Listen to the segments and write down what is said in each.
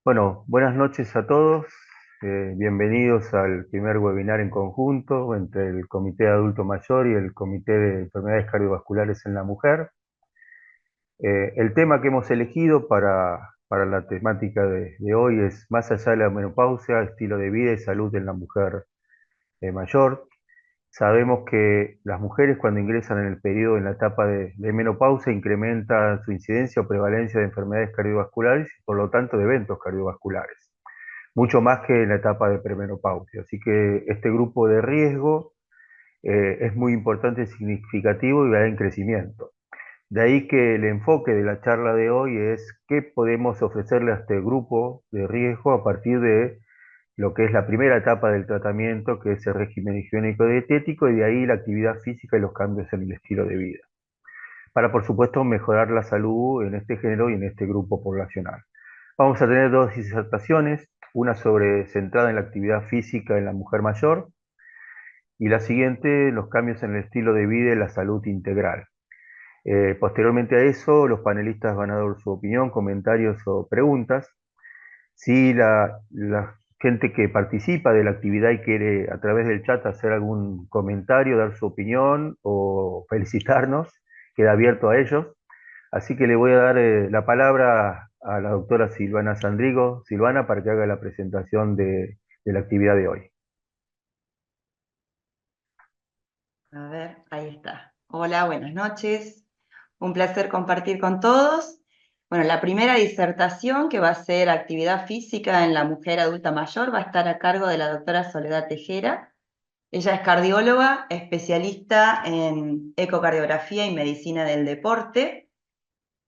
Bueno, buenas noches a todos. Bienvenidos al primer webinar en conjunto entre el Comité de Adulto Mayor y el Comité de Enfermedades Cardiovasculares en la Mujer. El tema que hemos elegido para la temática de hoy es más allá de la menopausia, estilo de vida y salud en la mujer mayor. Sabemos que las mujeres cuando ingresan en el periodo, en la etapa de menopausia, incrementan su incidencia o prevalencia de enfermedades cardiovasculares y por lo tanto de eventos cardiovasculares mucho más que en la etapa de premenopausia. Así que este grupo de riesgo es muy importante, significativo y va en crecimiento. De ahí que el enfoque de la charla de hoy es qué podemos ofrecerle a este grupo de riesgo a partir de lo que es la primera etapa del tratamiento, que es el régimen higiénico dietético, y de ahí la actividad física y los cambios en el estilo de vida. Para, por supuesto, mejorar la salud en este género y en este grupo poblacional. Vamos a tener dos disertaciones, una centrada en la actividad física en la mujer mayor y la siguiente, los cambios en el estilo de vida y la salud integral. Posteriormente a eso, los panelistas van a dar su opinión, comentarios o preguntas. Si la gente que participa de la actividad y quiere a través del chat hacer algún comentario, dar su opinión o felicitarnos, queda abierto a ellos. Así que le voy a dar la palabra a la doctora Silvana Sandrigo. Silvana, para que haga la presentación de la actividad de hoy. A ver, ahí está. Hola, buenas noches. Un placer compartir con todos. Bueno, la primera disertación, que va a ser actividad física en la mujer adulta mayor, va a estar a cargo de la doctora Soledad Tejera. Ella es cardióloga, especialista en ecocardiografía y medicina del deporte.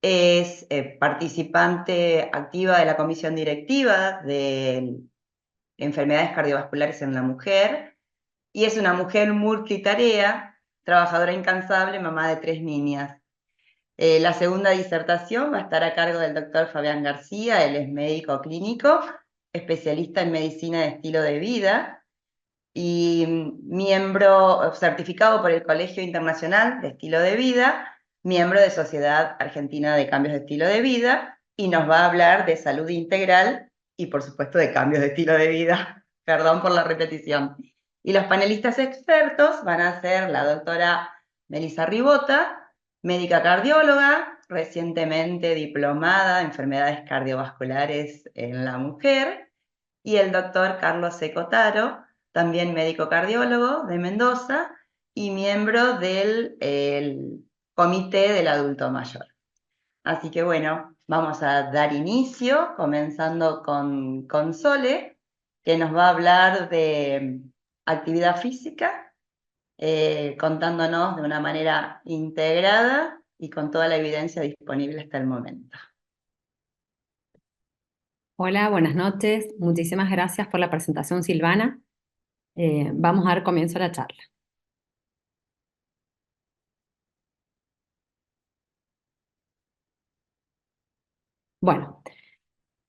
Es participante activa de la comisión directiva de enfermedades cardiovasculares en la mujer y es una mujer multitarea, trabajadora incansable, mamá de 3 niñas. La segunda disertación va a estar a cargo del doctor Fabián García. Él es médico clínico, especialista en medicina de estilo de vida y miembro certificado por el Colegio Internacional de Estilo de Vida, miembro de Sociedad Argentina de Cambios de Estilo de Vida, y nos va a hablar de salud integral y por supuesto de cambios de estilo de vida. Perdón por la repetición. Y los panelistas expertos van a ser la doctora Melissa Ribota, médica cardióloga, recientemente diplomada en enfermedades cardiovasculares en la mujer, y el doctor Carlos Secotaro, también médico cardiólogo de Mendoza y miembro del Comité del Adulto Mayor. Así que bueno, vamos a dar inicio, comenzando con Sole, que nos va a hablar de actividad física, contándonos de una manera integrada y con toda la evidencia disponible hasta el momento. Hola, buenas noches. Muchísimas gracias por la presentación, Silvana. Vamos a dar comienzo a la charla. Bueno,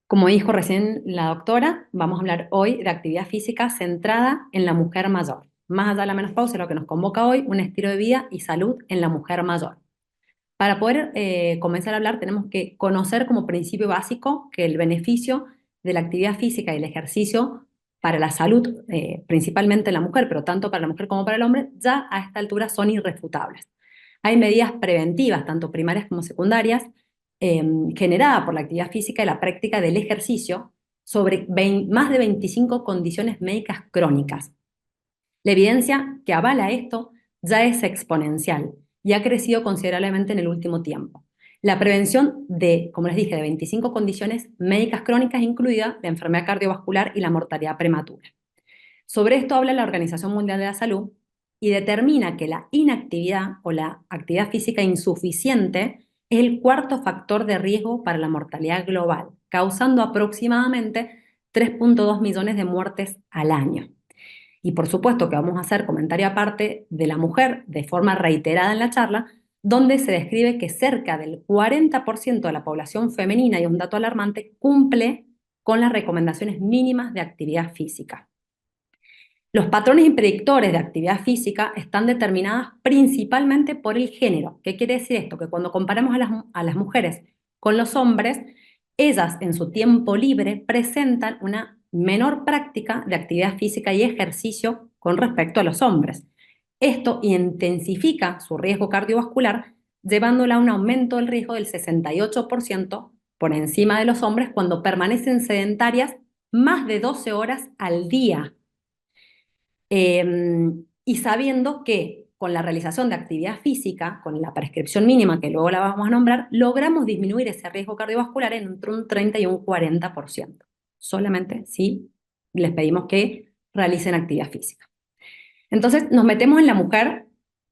como dijo recién la doctora, vamos a hablar hoy de actividad física centrada en la mujer mayor. Más allá de la menopausia, lo que nos convoca hoy, un estilo de vida y salud en la mujer mayor. Para poder comenzar a hablar, tenemos que conocer como principio básico que el beneficio de la actividad física y el ejercicio para la salud, principalmente en la mujer, pero tanto para la mujer como para el hombre, ya a esta altura son irrefutables. Hay medidas preventivas, tanto primarias como secundarias, generadas por la actividad física y la práctica del ejercicio sobre más de 25 condiciones médicas crónicas. La evidencia que avala esto ya es exponencial y ha crecido considerablemente en el último tiempo. La prevención de, como les dije, de 25 condiciones médicas crónicas, incluida la enfermedad cardiovascular y la mortalidad prematura. Sobre esto habla la Organización Mundial de la Salud y determina que la inactividad o la actividad física insuficiente es el cuarto factor de riesgo para la mortalidad global, causando aproximadamente 3,2 millones de muertes al año. Y por supuesto que vamos a hacer comentario aparte de la mujer de forma reiterada en la charla, donde se describe que cerca del 40% de la población femenina, y es un dato alarmante, cumple con las recomendaciones mínimas de actividad física. Los patrones y predictores de actividad física están determinados principalmente por el género. ¿Qué quiere decir esto? Que cuando comparamos a las mujeres con los hombres, Ellas en su tiempo libre presentan una menor práctica de actividad física y ejercicio con respecto a los hombres. Esto intensifica su riesgo cardiovascular, llevándola a un aumento del riesgo del 68% por encima de los hombres cuando permanecen sedentarias más de 12 horas al día. Y sabiendo que con la realización de actividad física, con la prescripción mínima, que luego la vamos a nombrar, logramos disminuir ese riesgo cardiovascular entre un 30 y un 40%. Solamente si les pedimos que realicen actividad física. Entonces, nos metemos en la mujer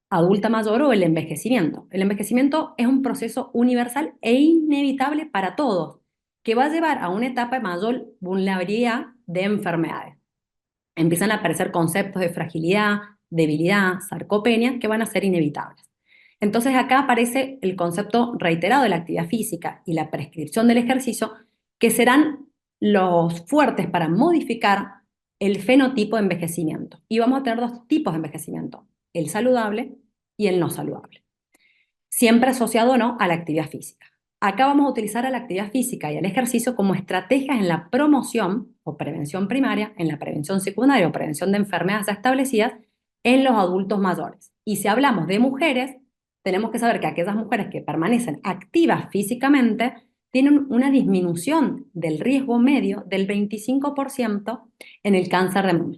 adulta mayor o el envejecimiento. El envejecimiento es un proceso universal e inevitable para todos, que va a llevar a una etapa de mayor vulnerabilidad de enfermedades. Empiezan a aparecer conceptos de fragilidad, debilidad, sarcopenia, que van a ser inevitables. Entonces acá aparece el concepto reiterado de la actividad física y la prescripción del ejercicio, que serán los fuertes para modificar el fenotipo de envejecimiento. Y vamos a tener dos tipos de envejecimiento, el saludable y el no saludable, siempre asociado o no a la actividad física. Acá vamos a utilizar a la actividad física y al ejercicio como estrategias en la promoción o prevención primaria, en la prevención secundaria o prevención de enfermedades establecidas en los adultos mayores. Y si hablamos de mujeres, tenemos que saber que aquellas mujeres que permanecen activas físicamente tienen una disminución del riesgo medio del 25% en el cáncer de mama.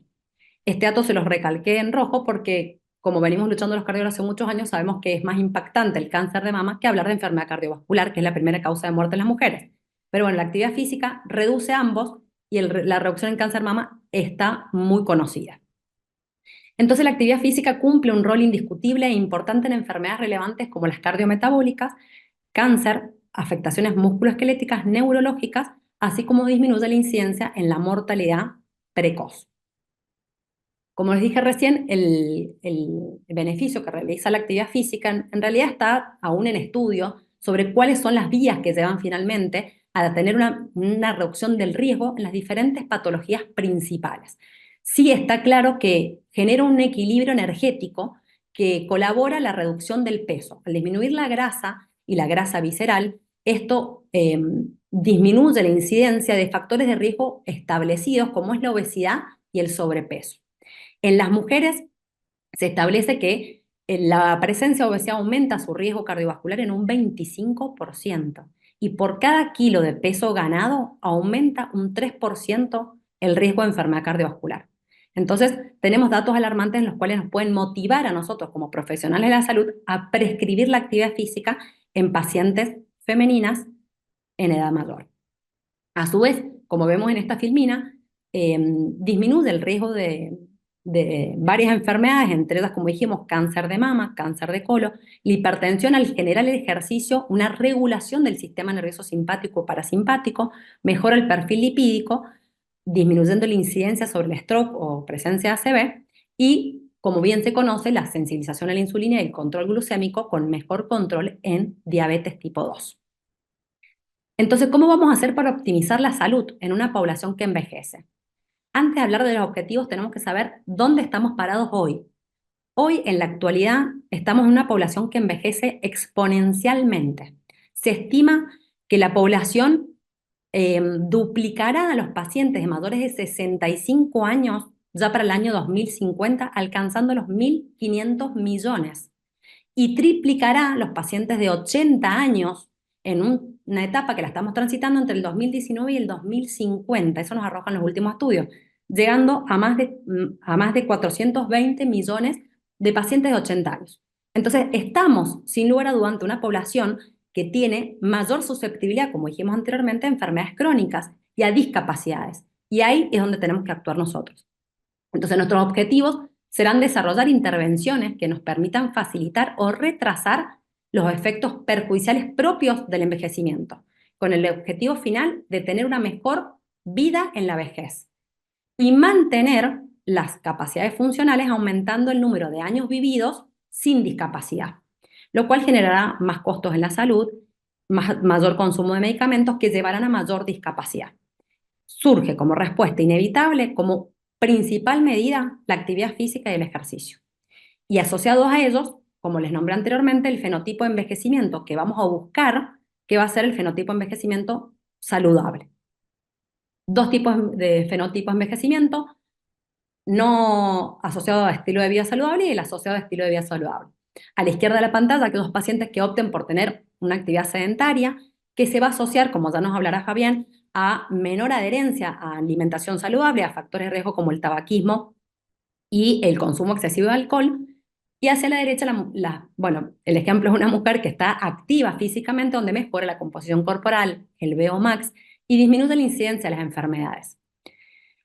Este dato se los recalqué en rojo porque, como venimos luchando los cardiólogos hace muchos años, sabemos que es más impactante el cáncer de mama que hablar de enfermedad cardiovascular, que es la primera causa de muerte en las mujeres. Pero bueno, la actividad física reduce ambos y la reducción en cáncer de mama está muy conocida. Entonces, la actividad física cumple un rol indiscutible e importante en enfermedades relevantes como las cardiometabólicas, cáncer, afectaciones musculoesqueléticas, neurológicas, así como disminuye la incidencia en la mortalidad precoz. Como les dije recién, el beneficio que realiza la actividad física en realidad está aún en estudio sobre cuáles son las vías que llevan finalmente a tener una reducción del riesgo en las diferentes patologías principales. Sí está claro que genera un equilibrio energético que colabora a la reducción del peso. Al disminuir la grasa y la grasa visceral, esto disminuye la incidencia de factores de riesgo establecidos como es la obesidad y el sobrepeso. En las mujeres se establece que la presencia de obesidad aumenta su riesgo cardiovascular en un 25% y por cada kilo de peso ganado aumenta un 3% el riesgo de enfermedad cardiovascular. Entonces, tenemos datos alarmantes en los cuales nos pueden motivar a nosotros como profesionales de la salud a prescribir la actividad física en pacientes femeninas en edad mayor. A su vez, como vemos en esta filmina, disminuye el riesgo de varias enfermedades, entre ellas, como dijimos, cáncer de mama, cáncer de colon, la hipertensión al generar el ejercicio, una regulación del sistema nervioso simpático o parasimpático, mejora el perfil lipídico, disminuyendo la incidencia sobre el stroke o presencia de ACV, y, como bien se conoce, la sensibilización a la insulina y el control glucémico con mejor control en diabetes tipo 2. Entonces, ¿cómo vamos a hacer para optimizar la salud en una población que envejece? Antes de hablar de los objetivos, tenemos que saber dónde estamos parados hoy. Hoy, en la actualidad, estamos en una población que envejece exponencialmente. Se estima que la población duplicará a los pacientes de mayores de 65 años ya para el año 2050, alcanzando los 1.500 millones. Y triplicará los pacientes de 80 años en una etapa que la estamos transitando entre el 2019 y el 2050. Eso nos arrojan los últimos estudios, llegando a más de 420 millones de pacientes de 80 años. Entonces, estamos, sin lugar a dudas, ante una población que tiene mayor susceptibilidad, como dijimos anteriormente, a enfermedades crónicas y a discapacidades. Y ahí es donde tenemos que actuar nosotros. Entonces, nuestros objetivos serán desarrollar intervenciones que nos permitan facilitar o retrasar los efectos perjudiciales propios del envejecimiento, con el objetivo final de tener una mejor vida en la vejez y mantener las capacidades funcionales aumentando el número de años vividos sin discapacidad, lo cual generará más costos en la salud, mayor consumo de medicamentos que llevarán a mayor discapacidad. Surge como respuesta inevitable, como principal medida, la actividad física y el ejercicio. Y asociados a ellos, como les nombré anteriormente, el fenotipo de envejecimiento que vamos a buscar, que va a ser el fenotipo de envejecimiento saludable. Dos tipos de fenotipos de envejecimiento, no asociado a estilo de vida saludable y el asociado a estilo de vida saludable. A la izquierda de la pantalla, aquellos pacientes que opten por tener una actividad sedentaria, que se va a asociar, como ya nos hablará Fabián, a menor adherencia a alimentación saludable, a factores de riesgo como el tabaquismo y el consumo excesivo de alcohol. Y hacia la derecha, bueno, el ejemplo es una mujer que está activa físicamente, donde mejora la composición corporal, el VO max, y disminuye la incidencia de las enfermedades.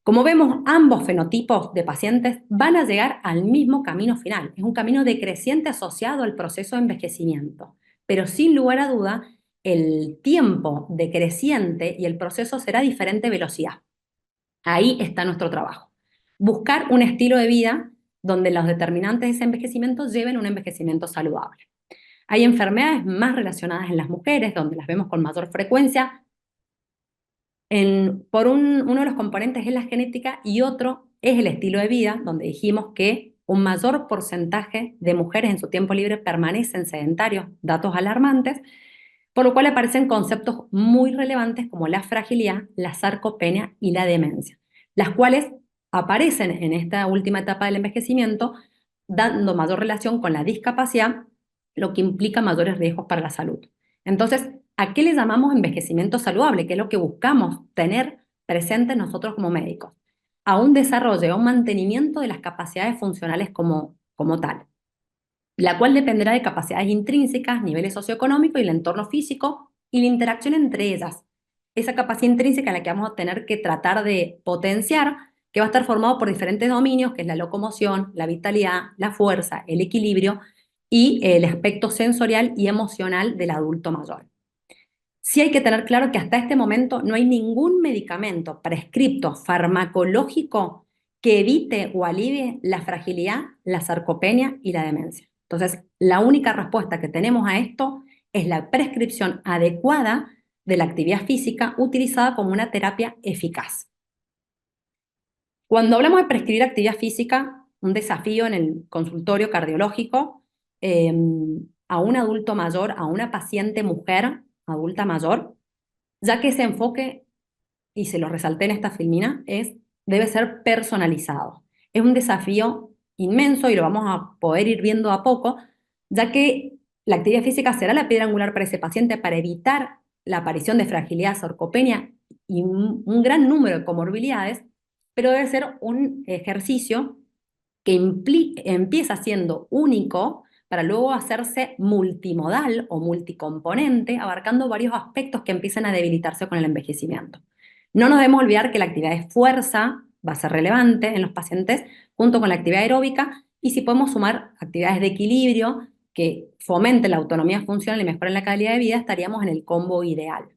Como vemos, ambos fenotipos de pacientes van a llegar al mismo camino final. Es un camino decreciente asociado al proceso de envejecimiento, pero sin lugar a duda, el tiempo decreciente y el proceso será diferente velocidad. Ahí está nuestro trabajo. Buscar un estilo de vida donde los determinantes de ese envejecimiento lleven un envejecimiento saludable. Hay enfermedades más relacionadas en las mujeres, donde las vemos con mayor frecuencia. Uno de los componentes es la genética y otro es el estilo de vida, donde dijimos que un mayor porcentaje de mujeres en su tiempo libre permanecen sedentarios, datos alarmantes, por lo cual aparecen conceptos muy relevantes como la fragilidad, la sarcopenia y la demencia, las cuales aparecen en esta última etapa del envejecimiento, dando mayor relación con la discapacidad, lo que implica mayores riesgos para la salud. Entonces, ¿a qué le llamamos envejecimiento saludable? ¿Qué es lo que buscamos tener presente nosotros como médicos? A un desarrollo, a un mantenimiento de las capacidades funcionales como tal, la cual dependerá de capacidades intrínsecas, niveles socioeconómicos y el entorno físico y la interacción entre ellas. Esa capacidad intrínseca es la que vamos a tener que tratar de potenciar, que va a estar formado por diferentes dominios, que es la locomoción, la vitalidad, la fuerza, el equilibrio y el aspecto sensorial y emocional del adulto mayor. Sí hay que tener claro que hasta este momento no hay ningún medicamento prescripto farmacológico que evite o alivie la fragilidad, la sarcopenia y la demencia. Entonces, la única respuesta que tenemos a esto es la prescripción adecuada de la actividad física utilizada como una terapia eficaz. Cuando hablamos de prescribir actividad física, un desafío en el consultorio cardiológico, a un adulto mayor, a una paciente mujer adulta mayor, ya que ese enfoque, y se lo resalté en esta filmina, debe ser personalizado. Es un desafío inmenso y lo vamos a poder ir viendo a poco, ya que la actividad física será la piedra angular para ese paciente para evitar la aparición de fragilidad, sarcopenia y un gran número de comorbilidades, pero debe ser un ejercicio que empieza siendo único para luego hacerse multimodal o multicomponente, abarcando varios aspectos que empiezan a debilitarse con el envejecimiento. No nos debemos olvidar que la actividad de fuerza va a ser relevante en los pacientes junto con la actividad aeróbica, y si podemos sumar actividades de equilibrio que fomenten la autonomía funcional y mejoren la calidad de vida, estaríamos en el combo ideal.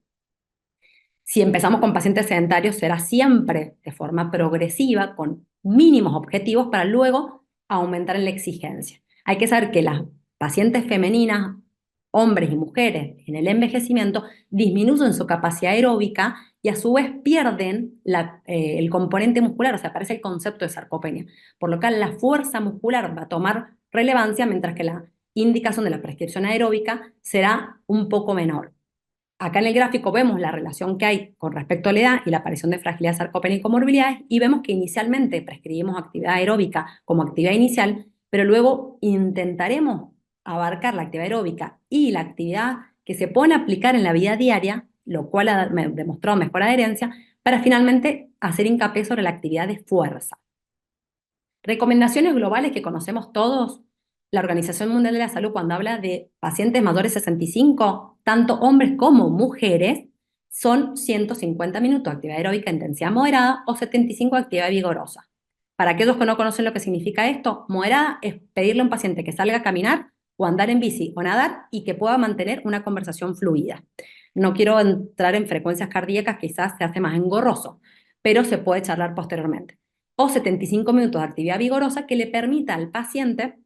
Si empezamos con pacientes sedentarios, será siempre de forma progresiva, con mínimos objetivos para luego aumentar en la exigencia. Hay que saber que las pacientes femeninas, hombres y mujeres, en el envejecimiento disminuyen su capacidad aeróbica y a su vez pierden el componente muscular, o sea, aparece el concepto de sarcopenia. Por lo que la fuerza muscular va a tomar relevancia, mientras que la indicación de la prescripción aeróbica será un poco menor. Acá en el gráfico vemos la relación que hay con respecto a la edad y la aparición de fragilidad, sarcopenia y comorbilidades, y vemos que inicialmente prescribimos actividad aeróbica como actividad inicial, pero luego intentaremos abarcar la actividad aeróbica y la actividad que se pone a aplicar en la vida diaria, lo cual ha demostrado mejor adherencia, para finalmente hacer hincapié sobre la actividad de fuerza. Recomendaciones globales que conocemos todos. La Organización Mundial de la Salud, cuando habla de pacientes mayores de 65, tanto hombres como mujeres, son 150 minutos de actividad aeróbica de intensidad moderada o 75 de actividad vigorosa. Para aquellos que no conocen lo que significa esto, moderada es pedirle a un paciente que salga a caminar o andar en bici o nadar y que pueda mantener una conversación fluida. No quiero entrar en frecuencias cardíacas, quizás se hace más engorroso, pero se puede charlar posteriormente. O 75 minutos de actividad vigorosa que le permita al paciente,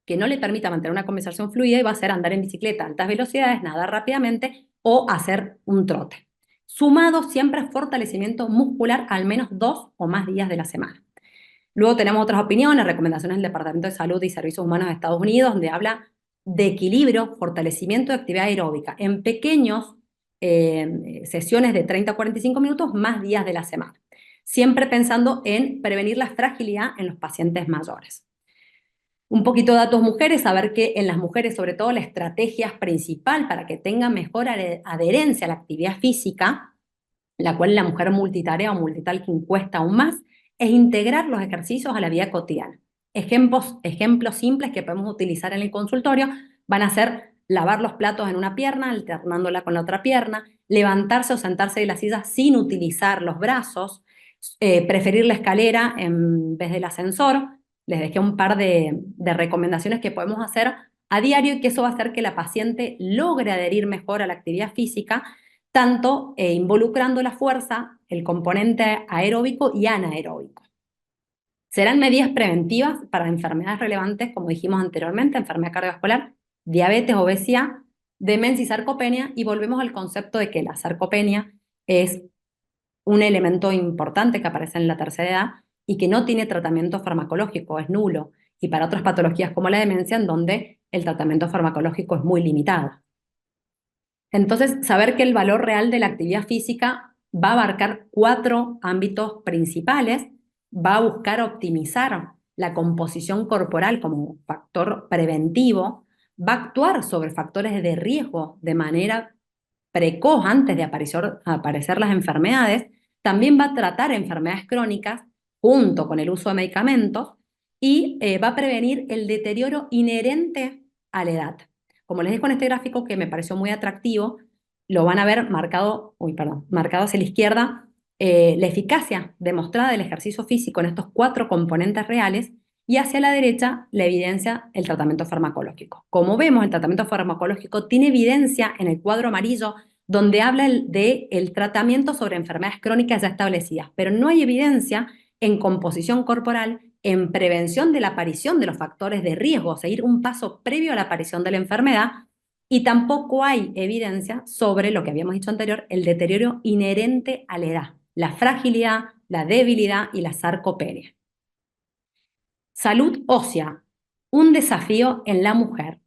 que no le permita mantener una conversación fluida, y va a ser andar en bicicleta a altas velocidades, nadar rápidamente o hacer un trote. Sumado siempre a fortalecimiento muscular al menos 2 o más días de la semana. Luego tenemos otras opiniones, recomendaciones del Departamento de Salud y Servicios Humanos de Estados Unidos, donde habla de equilibrio, fortalecimiento de actividad aeróbica en pequeños sesiones de 30 a 45 minutos más días de la semana. Siempre pensando en prevenir la fragilidad en los pacientes mayores. Un poquito de datos mujeres, saber que en las mujeres, sobre todo, la estrategia principal para que tengan mejor adherencia a la actividad física, la cual la mujer multitarea o multitasking cuesta aún más, es integrar los ejercicios a la vida cotidiana. Ejemplos simples que podemos utilizar en el consultorio van a ser lavar los platos en una pierna, alternándola con la otra pierna, levantarse o sentarse de la silla sin utilizar los brazos, preferir la escalera en vez del ascensor. Les dejé un par de recomendaciones que podemos hacer a diario y que eso va a hacer que la paciente logre adherir mejor a la actividad física, tanto involucrando la fuerza, el componente aeróbico y anaeróbico. Serán medidas preventivas para enfermedades relevantes, como dijimos anteriormente, enfermedad cardiovascular, diabetes, obesidad, demencia y sarcopenia, y volvemos al concepto de que la sarcopenia es un elemento importante que aparece en la tercera edad y que no tiene tratamiento farmacológico, es nulo, y para otras patologías como la demencia, en donde el tratamiento farmacológico es muy limitado. Entonces, saber que el valor real de la actividad física va a abarcar 4 ámbitos principales, va a buscar optimizar la composición corporal como factor preventivo, va a actuar sobre factores de riesgo de manera precoz antes de aparecer las enfermedades, también va a tratar enfermedades crónicas junto con el uso de medicamentos y va a prevenir el deterioro inherente a la edad. Como les dejo en este gráfico que me pareció muy atractivo, lo van a ver marcado hacia la izquierda, la eficacia demostrada del ejercicio físico en estos 4 componentes reales, y hacia la derecha la evidencia del tratamiento farmacológico. Como vemos, el tratamiento farmacológico tiene evidencia en el cuadro amarillo, donde habla del tratamiento sobre enfermedades crónicas ya establecidas, pero no hay evidencia en composición corporal, en prevención de la aparición de los factores de riesgo, seguir un paso previo a la aparición de la enfermedad, y tampoco hay evidencia sobre lo que habíamos dicho anterior, el deterioro inherente a la edad, la fragilidad, la debilidad y la sarcopenia. Salud ósea, un desafío en la mujer.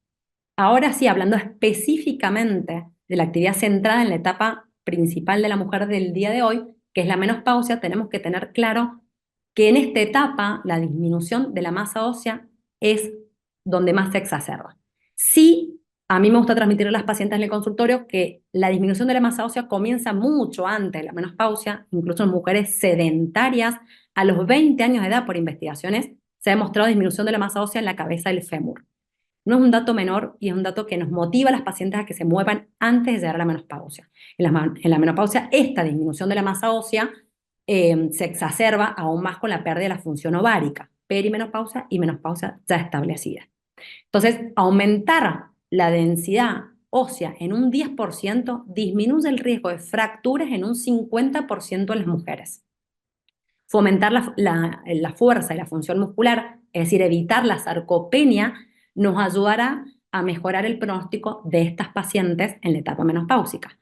Ahora sí, hablando específicamente de la actividad centrada en la etapa principal de la mujer del día de hoy, que es la menopausia, tenemos que tener claro que en esta etapa la disminución de la masa ósea es donde más se exacerba. Sí, a mí me gusta transmitir a las pacientes en el consultorio que la disminución de la masa ósea comienza mucho antes de la menopausia, incluso en mujeres sedentarias a los 20 años de edad. Por investigaciones se ha demostrado disminución de la masa ósea en la cabeza del fémur. No es un dato menor y es un dato que nos motiva a las pacientes a que se muevan antes de llegar a la menopausia. En la menopausia, esta disminución de la masa ósea se exacerba aún más con la pérdida de la función ovárica, perimenopausia y menopausia ya establecida. Entonces, aumentar la densidad ósea en un 10% disminuye el riesgo de fracturas en un 50% en las mujeres. Fomentar la fuerza y la función muscular, es decir, evitar la sarcopenia, nos ayudará a mejorar el pronóstico de estas pacientes en la etapa menopáusica.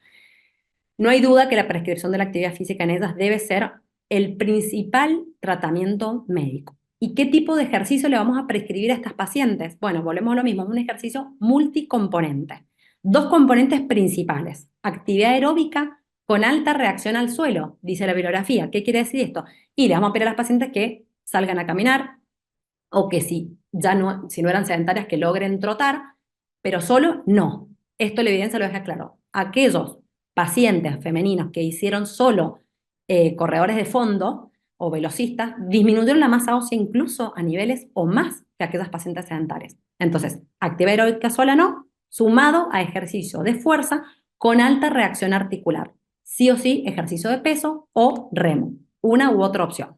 No hay duda que la prescripción de la actividad física en ellas debe ser el principal tratamiento médico. ¿Y qué tipo de ejercicio le vamos a prescribir a estas pacientes? Bueno, volvemos a lo mismo, es un ejercicio multicomponente. 2 componentes principales: actividad aeróbica con alta reacción al suelo, dice la bibliografía. ¿Qué quiere decir esto? Y le vamos a pedir a las pacientes que salgan a caminar, o que si no eran sedentarias, que logren trotar, pero solo no. Esto la evidencia lo deja claro. Aquellos pacientes femeninos que hicieron solo corredores de fondo o velocistas disminuyeron la masa ósea incluso a niveles o más que aquellas pacientes sedentarias. Entonces, actividad aeróbica sola no, sumado a ejercicio de fuerza con alta reacción articular. Sí o sí, ejercicio de peso o remo, una u otra opción.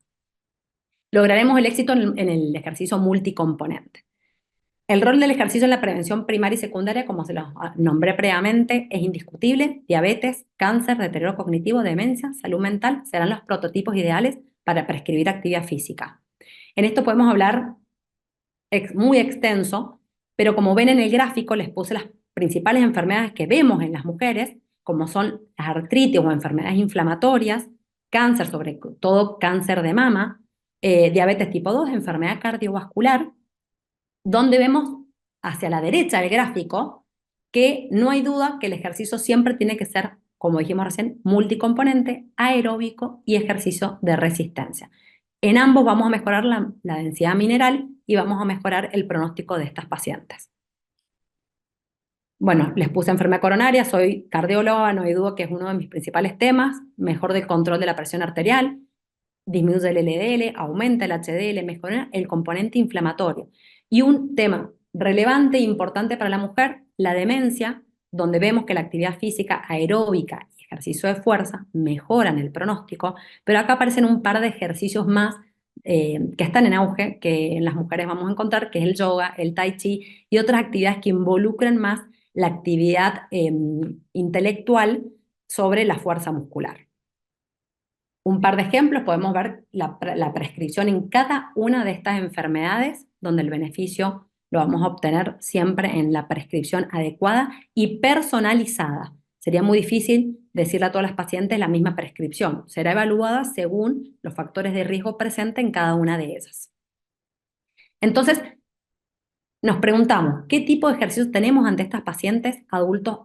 Lograremos el éxito en el ejercicio multicomponente. El rol del ejercicio en la prevención primaria y secundaria, como se los nombré previamente, es indiscutible. Diabetes, cáncer, deterioro cognitivo, demencia, salud mental serán los prototipos ideales para prescribir actividad física. En esto podemos hablar muy extenso, pero como ven en el gráfico les puse las principales enfermedades que vemos en las mujeres, como son las artritis o enfermedades inflamatorias, cáncer, sobre todo cáncer de mama, diabetes tipo 2, enfermedad cardiovascular, donde vemos hacia la derecha del gráfico que no hay duda que el ejercicio siempre tiene que ser como dijimos recién, multicomponente, aeróbico y ejercicio de resistencia. En ambos vamos a mejorar la densidad mineral y vamos a mejorar el pronóstico de estas pacientes. Bueno, les puse enfermedad coronaria, soy cardióloga, no hay duda que es uno de mis principales temas, mejor del control de la presión arterial, disminuye el LDL, aumenta el HDL, mejora el componente inflamatorio. Y un tema relevante e importante para la mujer, la demencia, donde vemos que la actividad física aeróbica y ejercicio de fuerza mejoran el pronóstico, pero acá aparecen un par de ejercicios más que están en auge, que en las mujeres vamos a encontrar, que es el yoga, el tai chi y otras actividades que involucran más la actividad intelectual sobre la fuerza muscular. Un par de ejemplos, podemos ver la prescripción en cada una de estas enfermedades, donde el beneficio lo vamos a obtener siempre en la prescripción adecuada y personalizada. Sería muy difícil decirle a todas las pacientes la misma prescripción. Será evaluada según los factores de riesgo presentes en cada una de ellas. Entonces, nos preguntamos, ¿qué tipo de ejercicios tenemos ante estas pacientes, adultos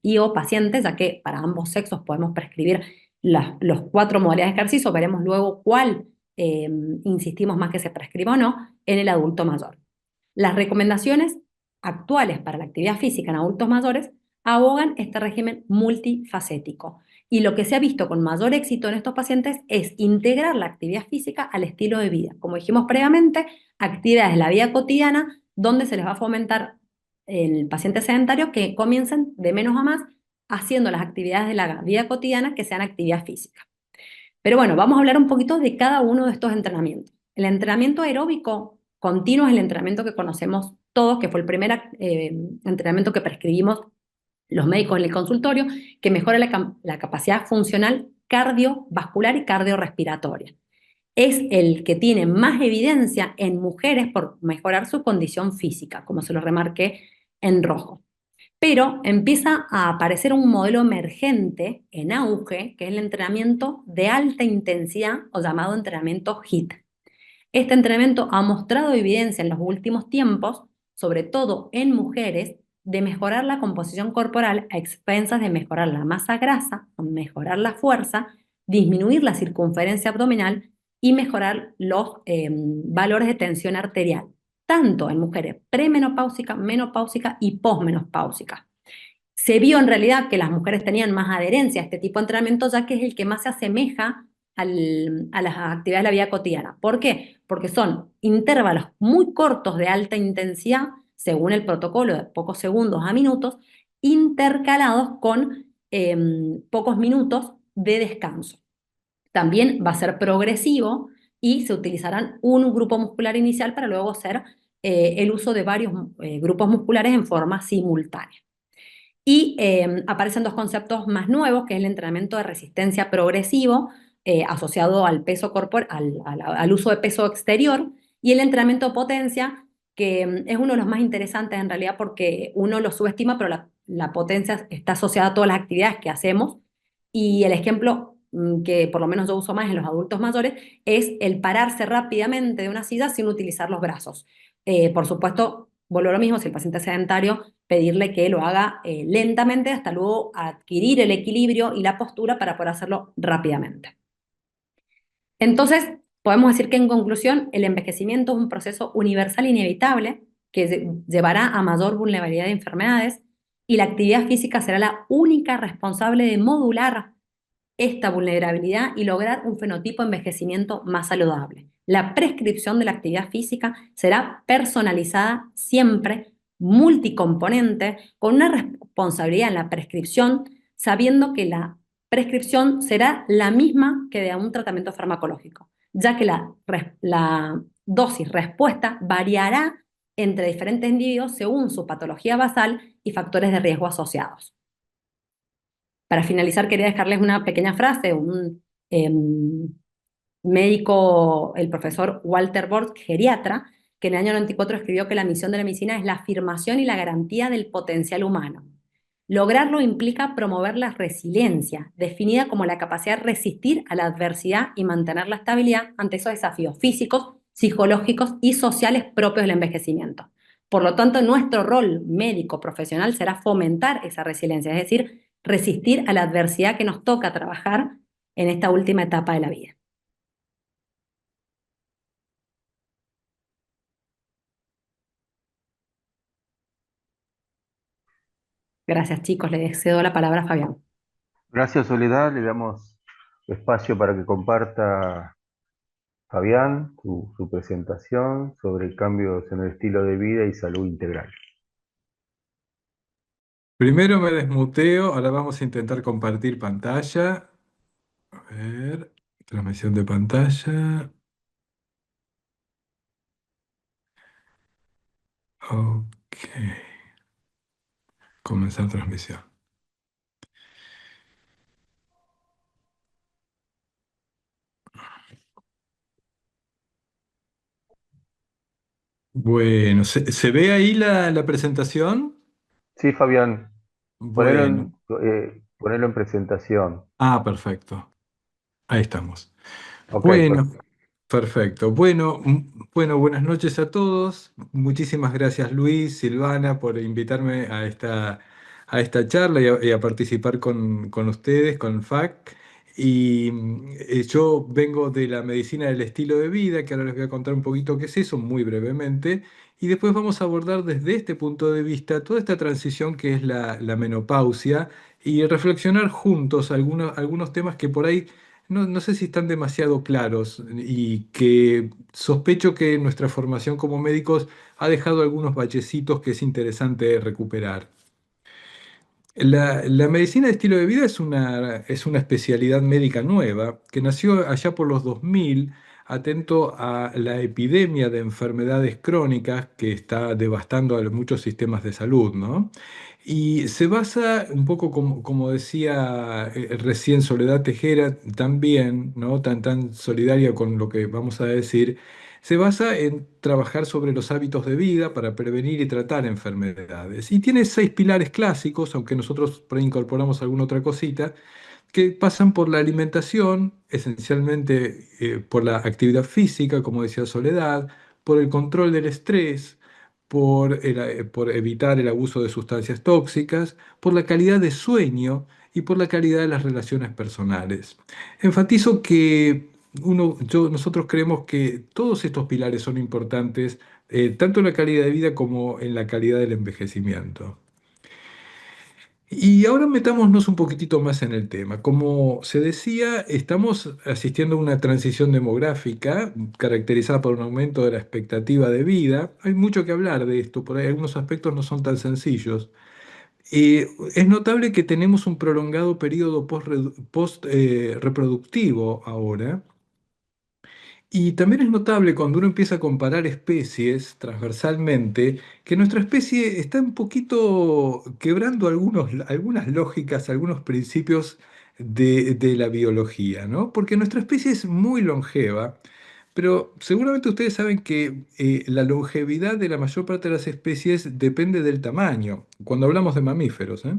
y o pacientes? Ya que para ambos sexos podemos prescribir los 4 modalidades de ejercicio, veremos luego cuál insistimos más que se prescriba o no en el adulto mayor. Las recomendaciones actuales para la actividad física en adultos mayores abogan este régimen multifacético. Y lo que se ha visto con mayor éxito en estos pacientes es integrar la actividad física al estilo de vida. Como dijimos previamente, actividades de la vida cotidiana donde se les va a fomentar el paciente sedentario que comiencen de menos a más haciendo las actividades de la vida cotidiana que sean actividad física. Pero bueno, vamos a hablar un poquito de cada uno de estos entrenamientos. El entrenamiento aeróbico continuo es el entrenamiento que conocemos todos, que fue el primer entrenamiento que prescribimos los médicos en el consultorio, que mejora la capacidad funcional cardiovascular y cardiorrespiratoria. Es el que tiene más evidencia en mujeres por mejorar su condición física, como se lo remarqué en rojo. Pero empieza a aparecer un modelo emergente en auge, que es el entrenamiento de alta intensidad o llamado entrenamiento HIIT. Este entrenamiento ha mostrado evidencia en los últimos tiempos, sobre todo en mujeres, de mejorar la composición corporal a expensas de mejorar la masa grasa, mejorar la fuerza, disminuir la circunferencia abdominal y mejorar los valores de tensión arterial, tanto en mujeres premenopáusicas, menopáusicas y posmenopáusicas. Se vio en realidad que las mujeres tenían más adherencia a este tipo de entrenamiento, ya que es el que más se asemeja a las actividades de la vida cotidiana. ¿Por qué? Porque son intervalos muy cortos de alta intensidad, según el protocolo, de pocos segundos a minutos, intercalados con pocos minutos de descanso. También va a ser progresivo y se utilizarán un grupo muscular inicial para luego hacer el uso de varios grupos musculares en forma simultánea. Y aparecen 2 conceptos más nuevos, que es el entrenamiento de resistencia progresivo, asociado al peso corporal, al uso de peso exterior, y el entrenamiento de potencia, que es uno de los más interesantes en realidad porque uno lo subestima, pero la potencia está asociada a todas las actividades que hacemos, y el ejemplo que por lo menos yo uso más en los adultos mayores es el pararse rápidamente de una silla sin utilizar los brazos. Por supuesto, vuelvo a lo mismo, si el paciente es sedentario, pedirle que lo haga lentamente hasta luego adquirir el equilibrio y la postura para poder hacerlo rápidamente. Entonces, podemos decir que en conclusión, el envejecimiento es un proceso universal inevitable que llevará a mayor vulnerabilidad de enfermedades y la actividad física será la única responsable de modular esta vulnerabilidad y lograr un fenotipo de envejecimiento más saludable. La prescripción de la actividad física será personalizada siempre, multicomponente, con una responsabilidad en la prescripción, sabiendo que la prescripción será la misma que de un tratamiento farmacológico, ya que la dosis respuesta variará entre diferentes individuos según su patología basal y factores de riesgo asociados. Para finalizar, quería dejarles una pequeña frase. Un médico, el profesor Walter Borg, geriatra, que en el año 94 escribió que la misión de la medicina es la afirmación y la garantía del potencial humano. Lograrlo implica promover la resiliencia, definida como la capacidad de resistir a la adversidad y mantener la estabilidad ante esos desafíos físicos, psicológicos y sociales propios del envejecimiento. Por lo tanto, nuestro rol médico profesional será fomentar esa resiliencia, es decir, resistir a la adversidad que nos toca trabajar en esta última etapa de la vida. Gracias, chicos. Le cedo la palabra a Fabián. Gracias, Soledad. Le damos espacio para que comparta Fabián su presentación sobre cambios en el estilo de vida y salud integral. Primero me desmuteo, ahora vamos a intentar compartir pantalla. A ver, transmisión de pantalla. Ok, comenzar transmisión. Bueno, ¿se ve ahí la presentación? Sí, Fabián, Bueno, ponelo en presentación. perfecto. Ahí estamos. Ok, Bueno, perfecto. perfecto. Bueno, bueno, buenas noches a todos. Muchísimas gracias Luis, Silvana, por invitarme a esta charla y a participar con ustedes, con FAC. Y yo vengo de la medicina del estilo de vida, que ahora les voy a contar un poquito qué es eso, muy brevemente. Y después vamos a abordar desde este punto de vista toda esta transición que es la menopausia y reflexionar juntos algunos temas que por ahí no sé si están demasiado claros y que sospecho que nuestra formación como médicos ha dejado algunos bachecitos que es interesante recuperar. La medicina de estilo de vida es una especialidad médica nueva que nació allá por los 2000, atento a la epidemia de enfermedades crónicas que está devastando a muchos sistemas de salud, ¿no? Y se basa un poco como decía recién Soledad Tejera, también, ¿no? Tan solidaria con lo que vamos a decir, se basa en trabajar sobre los hábitos de vida para prevenir y tratar enfermedades. Y tiene 6 pilares clásicos, aunque nosotros por ahí incorporamos alguna otra cosita, que pasan por la alimentación, esencialmente por la actividad física, como decía Soledad, por el control del estrés, por evitar el abuso de sustancias tóxicas, por la calidad de sueño y por la calidad de las relaciones personales. Enfatizo que nosotros creemos que todos estos pilares son importantes, tanto en la calidad de vida como en la calidad del envejecimiento. Y ahora metámonos un poquitito más en el tema. Como se decía, estamos asistiendo a una transición demográfica caracterizada por un aumento de la expectativa de vida. Hay mucho que hablar de esto, por ahí algunos aspectos no son tan sencillos. Es notable que tenemos un prolongado periodo reproductivo ahora. Y también es notable cuando uno empieza a comparar especies transversalmente, que nuestra especie está un poquito quebrando algunas lógicas, algunos principios de la biología, ¿no? Porque nuestra especie es muy longeva, pero seguramente ustedes saben que la longevidad de la mayor parte de las especies depende del tamaño, cuando hablamos de mamíferos, ¿eh?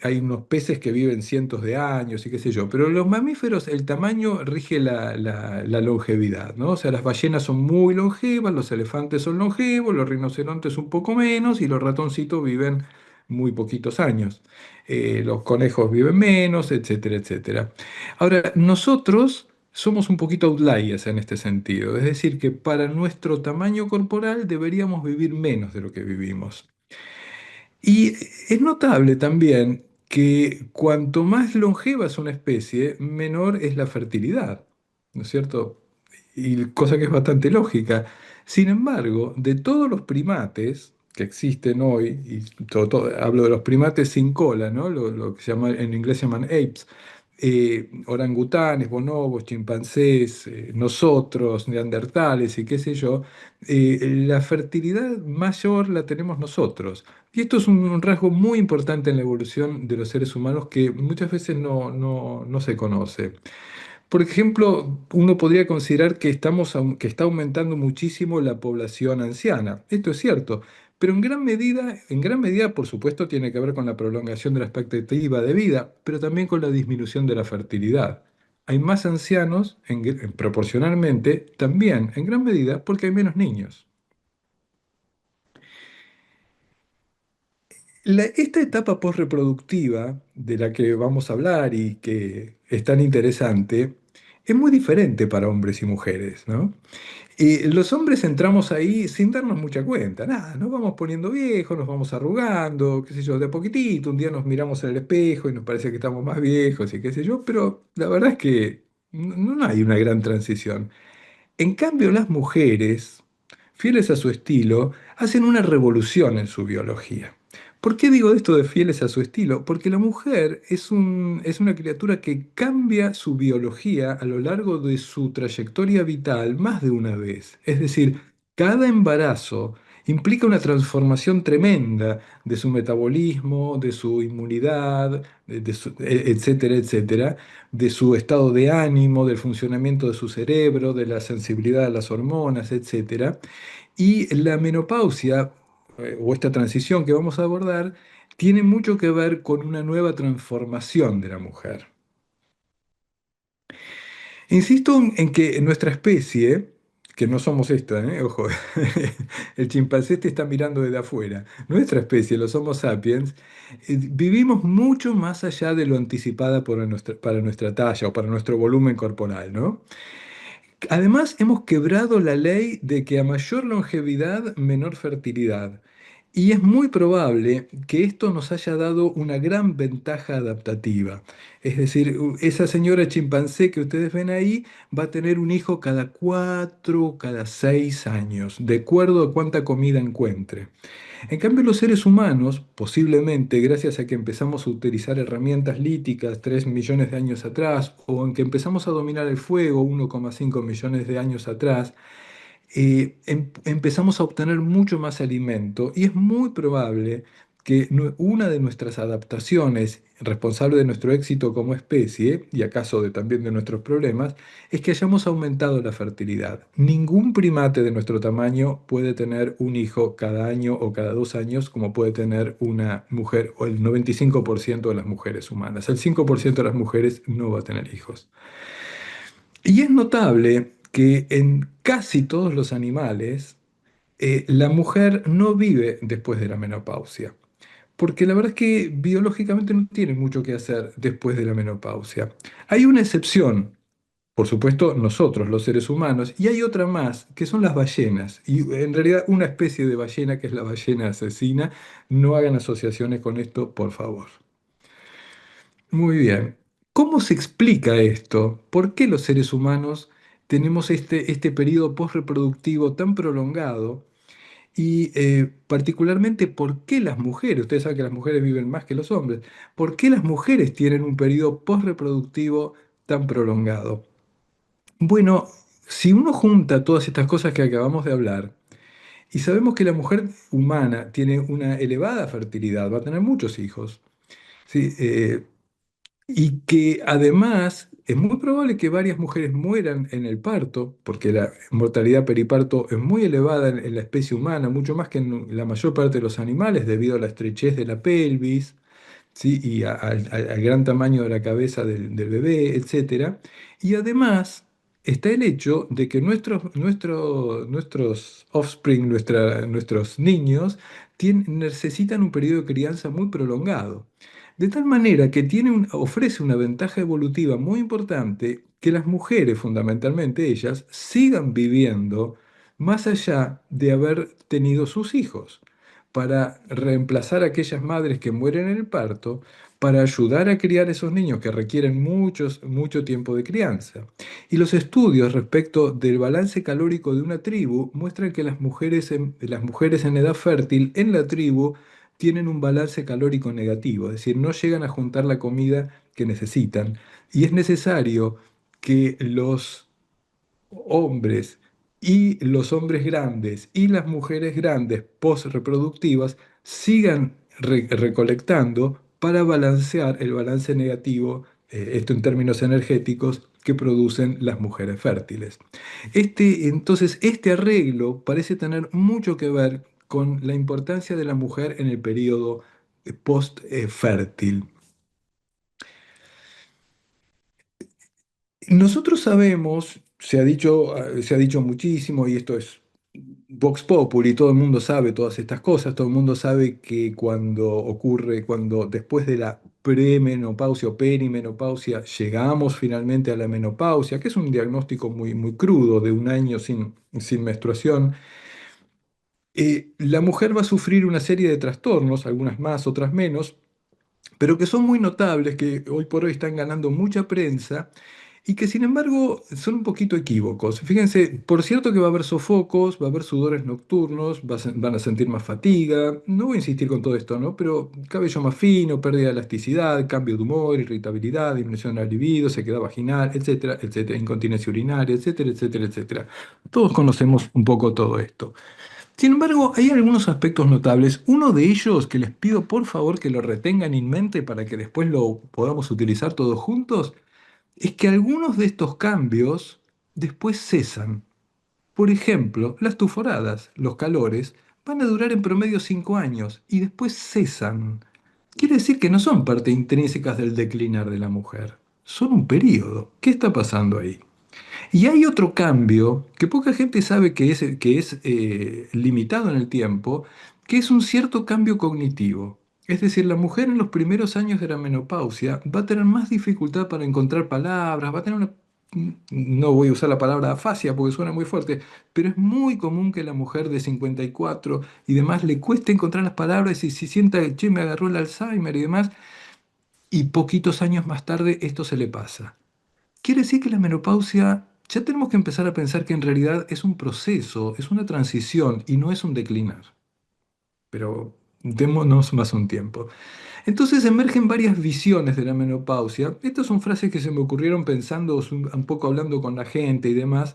Hay unos peces que viven cientos de años y qué sé yo, pero los mamíferos, el tamaño rige la longevidad, ¿no? O sea, las ballenas son muy longevas, los elefantes son longevos, los rinocerontes un poco menos y los ratoncitos viven muy poquitos años. Los conejos viven menos, etcétera, etcétera. Ahora, nosotros somos un poquito outliers en este sentido, es decir, que para nuestro tamaño corporal deberíamos vivir menos de lo que vivimos. Y es notable también que cuanto más longeva es una especie, menor es la fertilidad, ¿no es cierto? Y cosa que es bastante lógica. Sin embargo, de todos los primates que existen hoy, y hablo de los primates sin cola, ¿no? Lo que en inglés se llaman apes, orangutanes, bonobos, chimpancés, nosotros, neandertales y qué sé yo, la fertilidad mayor la tenemos nosotros. Y esto es un rasgo muy importante en la evolución de los seres humanos que muchas veces no se conoce. Por ejemplo, uno podría considerar que está aumentando muchísimo la población anciana. Esto es cierto, pero en gran medida, por supuesto, tiene que ver con la prolongación de la expectativa de vida, pero también con la disminución de la fertilidad. Hay más ancianos, proporcionalmente, también en gran medida porque hay menos niños. Esta etapa postreproductiva de la que vamos a hablar y que es tan interesante, es muy diferente para hombres y mujeres, ¿no? Y los hombres entramos ahí sin darnos mucha cuenta, nada, nos vamos poniendo viejos, nos vamos arrugando, qué sé yo, de a poquitito, un día nos miramos en el espejo y nos parece que estamos más viejos y qué sé yo, pero la verdad es que no hay una gran transición. En cambio, las mujeres, fieles a su estilo, hacen una revolución en su biología. ¿Por qué digo esto de fieles a su estilo? Porque la mujer es una criatura que cambia su biología a lo largo de su trayectoria vital más de una vez. Es decir, cada embarazo implica una transformación tremenda de su metabolismo, de su inmunidad, etcétera, etcétera, de su estado de ánimo, del funcionamiento de su cerebro, de la sensibilidad a las hormonas, etcétera. Y la menopausia, o esta transición que vamos a abordar, tiene mucho que ver con una nueva transformación de la mujer. Insisto en que nuestra especie, que no somos esta, ojo, el chimpancé te está mirando desde afuera, nuestra especie, los Homo sapiens, vivimos mucho más allá de lo anticipada para nuestra talla o para nuestro volumen corporal, ¿no? Además, hemos quebrado la ley de que a mayor longevidad, menor fertilidad. Y es muy probable que esto nos haya dado una gran ventaja adaptativa. Es decir, esa señora chimpancé que ustedes ven ahí va a tener un hijo cada 4, cada 6 años, de acuerdo a cuánta comida encuentre. En cambio, los seres humanos, posiblemente gracias a que empezamos a utilizar herramientas líticas 3 millones de años atrás, o en que empezamos a dominar el fuego 1,5 millones de años atrás, empezamos a obtener mucho más alimento y es muy probable que una de nuestras adaptaciones responsable de nuestro éxito como especie, y acaso también de nuestros problemas, es que hayamos aumentado la fertilidad. Ningún primate de nuestro tamaño puede tener un hijo cada año o cada 2 años como puede tener una mujer, o el 95% de las mujeres humanas. El 5% de las mujeres no va a tener hijos. Y es notable que en casi todos los animales, la mujer no vive después de la menopausia, porque la verdad es que biológicamente no tiene mucho que hacer después de la menopausia. Hay una excepción, por supuesto, nosotros, los seres humanos, y hay otra más, que son las ballenas, y en realidad una especie de ballena que es la ballena asesina. No hagan asociaciones con esto, por favor. Muy bien. ¿Cómo se explica esto? ¿Por qué los seres humanos tenemos este periodo postreproductivo tan prolongado? Y particularmente, ¿por qué las mujeres? Ustedes saben que las mujeres viven más que los hombres. ¿Por qué las mujeres tienen un periodo postreproductivo tan prolongado? Bueno, si uno junta todas estas cosas que acabamos de hablar, y sabemos que la mujer humana tiene una elevada fertilidad, va a tener muchos hijos, ¿sí? Y que además es muy probable que varias mujeres mueran en el parto, porque la mortalidad periparto es muy elevada en la especie humana, mucho más que en la mayor parte de los animales, debido a la estrechez de la pelvis, ¿sí? Y al gran tamaño de la cabeza del bebé, etcétera. Y además está el hecho de que nuestros offspring, nuestros niños, necesitan un periodo de crianza muy prolongado. De tal manera que ofrece una ventaja evolutiva muy importante que las mujeres, fundamentalmente ellas, sigan viviendo más allá de haber tenido sus hijos, para reemplazar a aquellas madres que mueren en el parto, para ayudar a criar esos niños que requieren mucho tiempo de crianza. Y los estudios respecto del balance calórico de una tribu muestran que las mujeres en edad fértil en la tribu tienen un balance calórico negativo, es decir, no llegan a juntar la comida que necesitan. Y es necesario que los hombres y los hombres grandes y las mujeres grandes post-reproductivas sigan recolectando para balancear el balance negativo, esto en términos energéticos, que producen las mujeres fértiles. Entonces, este arreglo parece tener mucho que ver con la importancia de la mujer en el periodo post-fértil. Nosotros sabemos, se ha dicho muchísimo, y esto es Vox Populi, todo el mundo sabe todas estas cosas, todo el mundo sabe que cuando después de la premenopausia o perimenopausia llegamos finalmente a la menopausia, que es un diagnóstico muy, muy crudo de un año sin menstruación, la mujer va a sufrir una serie de trastornos, algunas más, otras menos, pero que son muy notables, que hoy por hoy están ganando mucha prensa y que sin embargo son un poquito equívocos. Fíjense, por cierto que va a haber sofocos, va a haber sudores nocturnos, van a sentir más fatiga, no voy a insistir con todo esto, ¿no? Pero cabello más fino, pérdida de elasticidad, cambio de humor, irritabilidad, disminución de la libido, sequedad vaginal, etcétera, etcétera, incontinencia urinaria, etcétera, etcétera, etcétera. Todos conocemos un poco todo esto. Sin embargo, hay algunos aspectos notables. Uno de ellos que les pido por favor que lo retengan en mente para que después lo podamos utilizar todos juntos, es que algunos de estos cambios después cesan. Por ejemplo, las tuforadas, los calores, van a durar en promedio 5 años y después cesan. Quiere decir que no son parte intrínsecas del declinar de la mujer, son un periodo. ¿Qué está pasando ahí? Y hay otro cambio que poca gente sabe que es limitado en el tiempo, que es un cierto cambio cognitivo. Es decir, la mujer en los primeros años de la menopausia va a tener más dificultad para encontrar palabras, va a tener no voy a usar la palabra afasia porque suena muy fuerte, pero es muy común que la mujer de 54 y demás le cueste encontrar las palabras y si sienta, che, me agarró el Alzheimer y demás, y poquitos años más tarde esto se le pasa. Quiere decir que la menopausia ya tenemos que empezar a pensar que en realidad es un proceso, es una transición y no es un declinar. Pero démonos más un tiempo. Entonces emergen varias visiones de la menopausia. Estas son frases que se me ocurrieron pensando, un poco hablando con la gente y demás,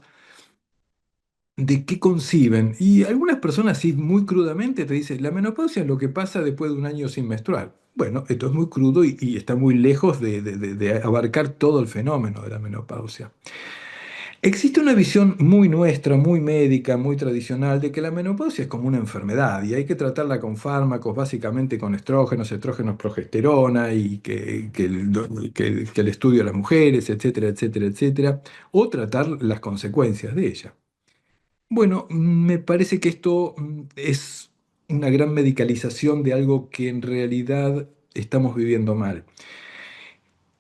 de qué conciben. Y algunas personas, sí, muy crudamente, te dicen, la menopausia es lo que pasa después de un año sin menstruar. Bueno, esto es muy crudo y está muy lejos de abarcar todo el fenómeno de la menopausia. Existe una visión muy nuestra, muy médica, muy tradicional, de que la menopausia es como una enfermedad y hay que tratarla con fármacos, básicamente con estrógenos, progesterona y que el estudio de las mujeres, etcétera, etcétera, etcétera, o tratar las consecuencias de ella. Bueno, me parece que esto es una gran medicalización de algo que en realidad estamos viviendo mal.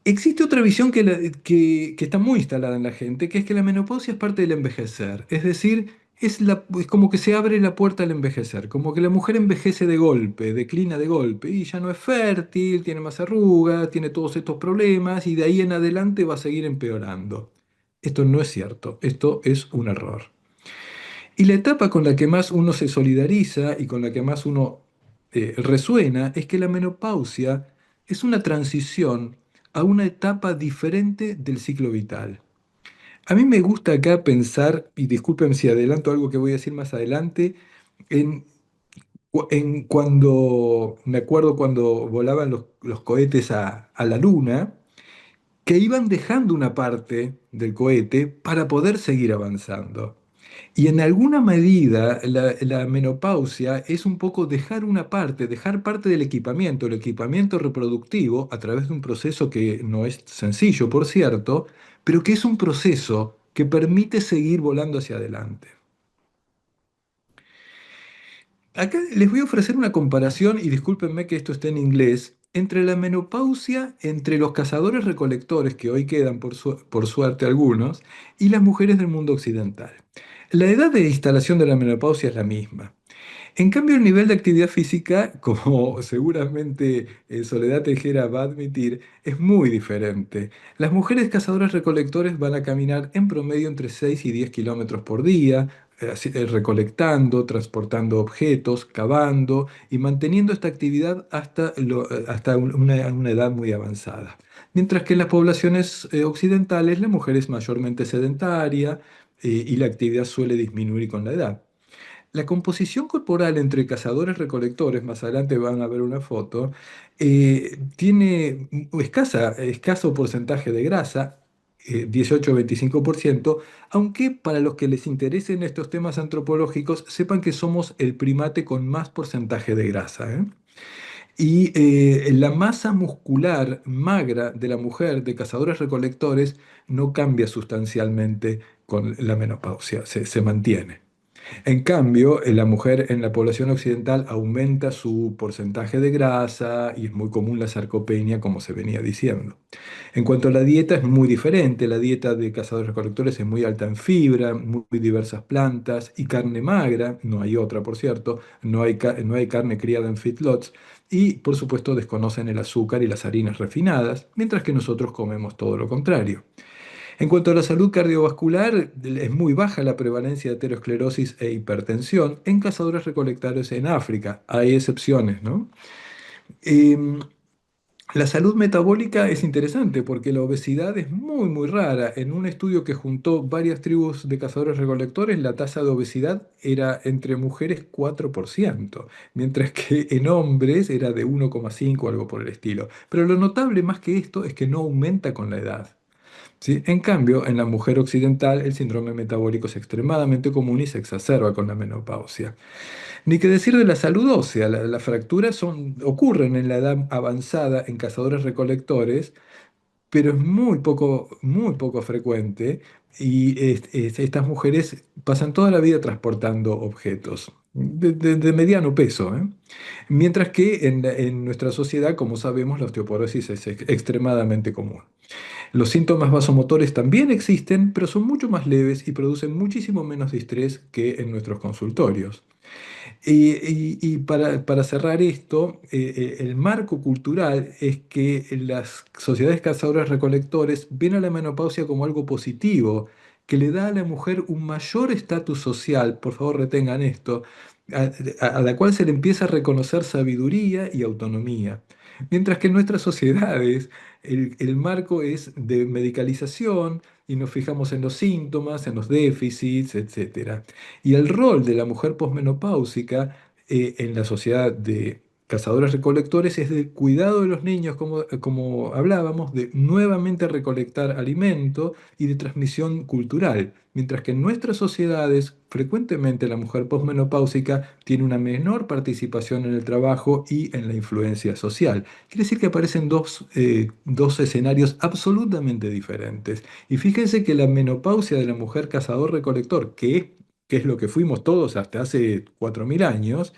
Existe otra visión que está muy instalada en la gente, que es que la menopausia es parte del envejecer. Es decir, es como que se abre la puerta al envejecer, como que la mujer envejece de golpe, declina de golpe, y ya no es fértil, tiene más arrugas, tiene todos estos problemas, y de ahí en adelante va a seguir empeorando. Esto no es cierto, esto es un error. Y la etapa con la que más uno se solidariza y con la que más uno resuena es que la menopausia es una transición a una etapa diferente del ciclo vital. A mí me gusta acá pensar, y disculpen si adelanto algo que voy a decir más adelante, en, en cuando, me acuerdo cuando volaban los cohetes a la luna, que iban dejando una parte del cohete para poder seguir avanzando. Y en alguna medida la menopausia es un poco dejar parte del equipamiento, el equipamiento reproductivo, a través de un proceso que no es sencillo, por cierto, pero que es un proceso que permite seguir volando hacia adelante. Acá les voy a ofrecer una comparación, y discúlpenme que esto esté en inglés, entre la menopausia, entre los cazadores recolectores, que hoy quedan por suerte algunos, y las mujeres del mundo occidental. La edad de instalación de la menopausia es la misma. En cambio, el nivel de actividad física, como seguramente Soledad Tejera va a admitir, es muy diferente. Las mujeres cazadoras recolectores van a caminar en promedio entre 6 y 10 kilómetros por día, recolectando, transportando objetos, cavando y manteniendo esta actividad hasta una edad muy avanzada. Mientras que en las poblaciones occidentales la mujer es mayormente sedentaria y la actividad suele disminuir con la edad. La composición corporal entre cazadores-recolectores, más adelante van a ver una foto, tiene un escaso porcentaje de grasa, 18-25%, aunque para los que les interesen estos temas antropológicos, sepan que somos el primate con más porcentaje de grasa, ¿eh? Y la masa muscular magra de la mujer de cazadores-recolectores no cambia sustancialmente con la menopausia, se mantiene. En cambio, en la mujer en la población occidental aumenta su porcentaje de grasa y es muy común la sarcopenia, como se venía diciendo. En cuanto a la dieta, es muy diferente. La dieta de cazadores-recolectores es muy alta en fibra, muy diversas plantas y carne magra, no hay otra, por cierto, no hay carne criada en feedlots. Y, por supuesto, desconocen el azúcar y las harinas refinadas, mientras que nosotros comemos todo lo contrario. En cuanto a la salud cardiovascular, es muy baja la prevalencia de aterosclerosis e hipertensión en cazadores recolectores en África. Hay excepciones, ¿no? Em, la salud metabólica es interesante porque la obesidad es muy rara. En un estudio que juntó varias tribus de cazadores recolectores, la tasa de obesidad era entre mujeres 4%, mientras que en hombres era de 1,5, algo por el estilo. Pero lo notable más que esto es que no aumenta con la edad. ¿Sí? En cambio, en la mujer occidental el síndrome metabólico es extremadamente común y se exacerba con la menopausia. Ni que decir de la salud ósea, las fracturas ocurren en la edad avanzada en cazadores-recolectores, pero es muy poco frecuente y estas mujeres pasan toda la vida transportando objetos de mediano peso, ¿eh? Mientras que en nuestra sociedad, como sabemos, la osteoporosis es extremadamente común. Los síntomas vasomotores también existen, pero son mucho más leves y producen muchísimo menos distrés que en nuestros consultorios. Y para cerrar esto, el marco cultural es que las sociedades cazadoras-recolectores ven a la menopausia como algo positivo, que le da a la mujer un mayor estatus social, por favor retengan esto, a la cual se le empieza a reconocer sabiduría y autonomía. Mientras que en nuestras sociedades el marco es de medicalización y nos fijamos en los síntomas, en los déficits, etcétera. Y el rol de la mujer posmenopáusica en la sociedad de cazadores-recolectores es del cuidado de los niños, como hablábamos, de nuevamente recolectar alimento y de transmisión cultural. Mientras que en nuestras sociedades, frecuentemente la mujer posmenopáusica tiene una menor participación en el trabajo y en la influencia social. Quiere decir que aparecen dos escenarios absolutamente diferentes. Y fíjense que la menopausia de la mujer cazador-recolector, que es lo que fuimos todos hasta hace 4.000 años,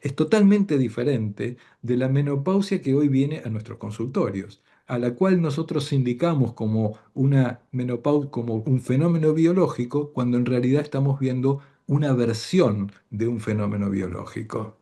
es totalmente diferente de la menopausia que hoy viene a nuestros consultorios, a la cual nosotros indicamos como una menopausia, como un fenómeno biológico, cuando en realidad estamos viendo una versión de un fenómeno biológico.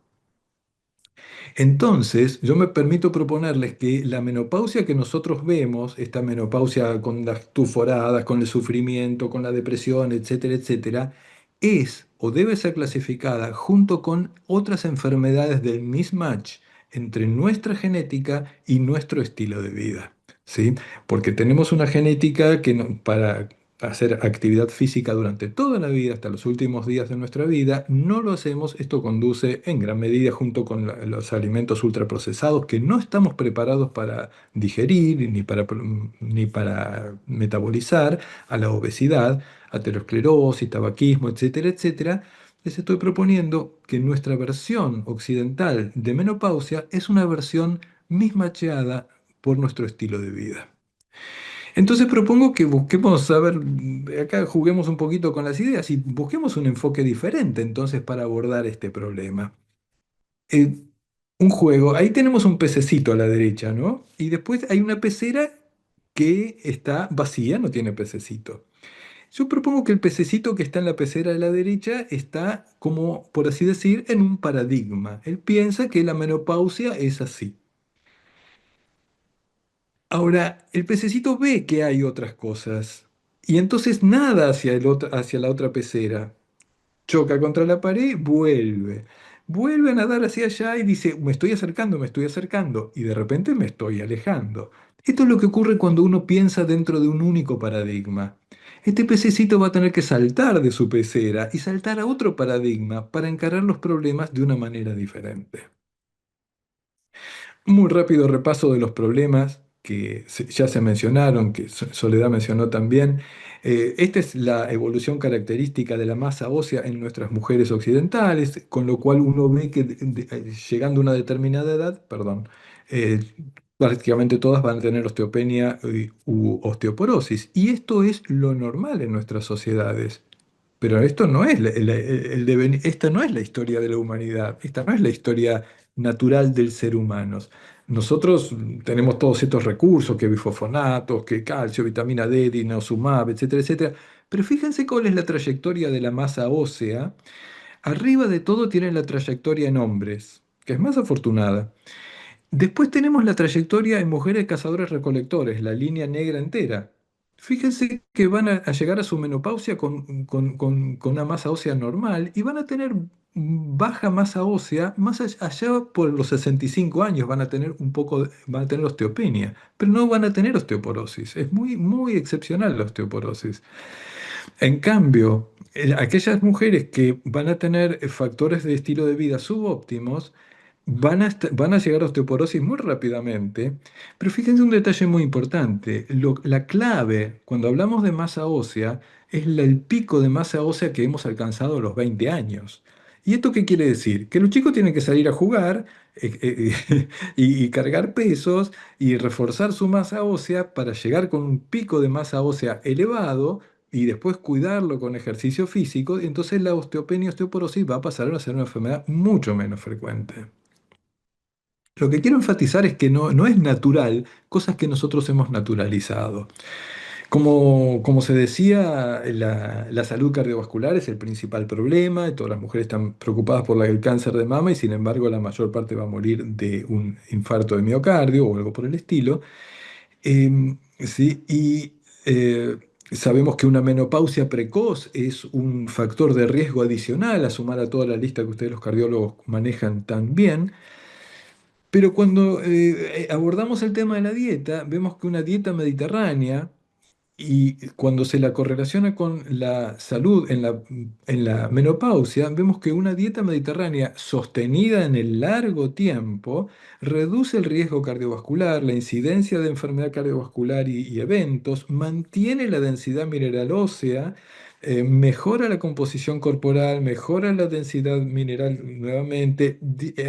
Entonces, yo me permito proponerles que la menopausia que nosotros vemos, esta menopausia con las tuforadas, con el sufrimiento, con la depresión, etcétera, etcétera, es o debe ser clasificada junto con otras enfermedades del mismatch entre nuestra genética y nuestro estilo de vida. ¿Sí? Porque tenemos una genética que para hacer actividad física durante toda la vida, hasta los últimos días de nuestra vida, no lo hacemos. Esto conduce en gran medida junto con los alimentos ultraprocesados que no estamos preparados para digerir ni para metabolizar, a la obesidad, aterosclerosis, tabaquismo, etcétera, etcétera. Les estoy proponiendo que nuestra versión occidental de menopausia es una versión mismacheada por nuestro estilo de vida. Entonces propongo que busquemos, a ver, acá juguemos un poquito con las ideas y busquemos un enfoque diferente entonces para abordar este problema. Eh, un juego, ahí tenemos un pececito a la derecha, ¿no? Y después hay una pecera que está vacía, no tiene pececito. Yo propongo que el pececito que está en la pecera de la derecha está como, por así decir, en un paradigma. Él piensa que la menopausia es así. Ahora, el pececito ve que hay otras cosas y entonces nada hacia la otra pecera. Choca contra la pared, vuelve. Vuelve a nadar hacia allá y dice, me estoy acercando y de repente me estoy alejando. Esto es lo que ocurre cuando uno piensa dentro de un único paradigma. Este pececito va a tener que saltar de su pecera y saltar a otro paradigma para encarar los problemas de una manera diferente. Muy rápido repaso de los problemas que ya se mencionaron, que Soledad mencionó también. Esta es la evolución característica de la masa ósea en nuestras mujeres occidentales, con lo cual uno ve que llegando a una determinada edad, perdón, eh, prácticamente todas van a tener osteopenia u osteoporosis. Y esto es lo normal en nuestras sociedades. Pero esto no es esta no es la historia de la humanidad, esta no es la historia natural del ser humano. Nosotros tenemos todos estos recursos, que bifosfonatos, que calcio, vitamina D, dinosumab, etcétera, etcétera. Pero fíjense cuál es la trayectoria de la masa ósea. Arriba de todo tienen la trayectoria en hombres, que es más afortunada. Después tenemos la trayectoria en mujeres cazadores recolectores, la línea negra entera. Fíjense que van a llegar a su menopausia con una masa ósea normal y van a tener baja masa ósea, más allá por los 65 años van a tener van a tener osteopenia, pero no van a tener osteoporosis. Es muy, muy excepcional la osteoporosis. En cambio, aquellas mujeres que van a tener factores de estilo de vida subóptimos, van a llegar a osteoporosis muy rápidamente, pero fíjense un detalle muy importante. La clave, cuando hablamos de masa ósea, es el pico de masa ósea que hemos alcanzado a los 20 años. ¿Y esto qué quiere decir? Que los chicos tienen que salir a jugar y cargar pesos y reforzar su masa ósea para llegar con un pico de masa ósea elevado y después cuidarlo con ejercicio físico, y entonces la osteopenia y osteoporosis va a pasar a ser una enfermedad mucho menos frecuente. Lo que quiero enfatizar es que no es natural cosas que nosotros hemos naturalizado. Como se decía, la salud cardiovascular es el principal problema, y todas las mujeres están preocupadas por el cáncer de mama y sin embargo la mayor parte va a morir de un infarto de miocardio o algo por el estilo. Sí, y sabemos que una menopausia precoz es un factor de riesgo adicional a sumar a toda la lista que ustedes los cardiólogos manejan tan bien. Pero cuando abordamos el tema de la dieta, vemos que una dieta mediterránea, y cuando se la correlaciona con la salud en la menopausia, vemos que una dieta mediterránea sostenida en el largo tiempo reduce el riesgo cardiovascular, la incidencia de enfermedad cardiovascular y eventos, mantiene la densidad mineral ósea, mejora la composición corporal, mejora la densidad mineral nuevamente,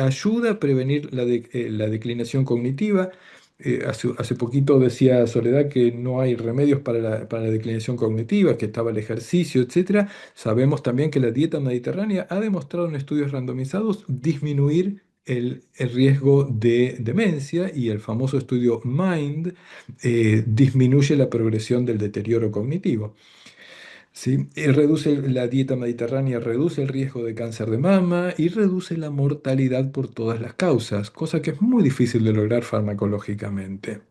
ayuda a prevenir la declinación cognitiva. Hace poquito decía Soledad que no hay remedios para la declinación cognitiva, que estaba el ejercicio, etcétera. Sabemos también que la dieta mediterránea ha demostrado en estudios randomizados disminuir el riesgo de demencia, y el famoso estudio MIND disminuye la progresión del deterioro cognitivo. ¿Sí? La dieta mediterránea reduce el riesgo de cáncer de mama y reduce la mortalidad por todas las causas, cosa que es muy difícil de lograr farmacológicamente.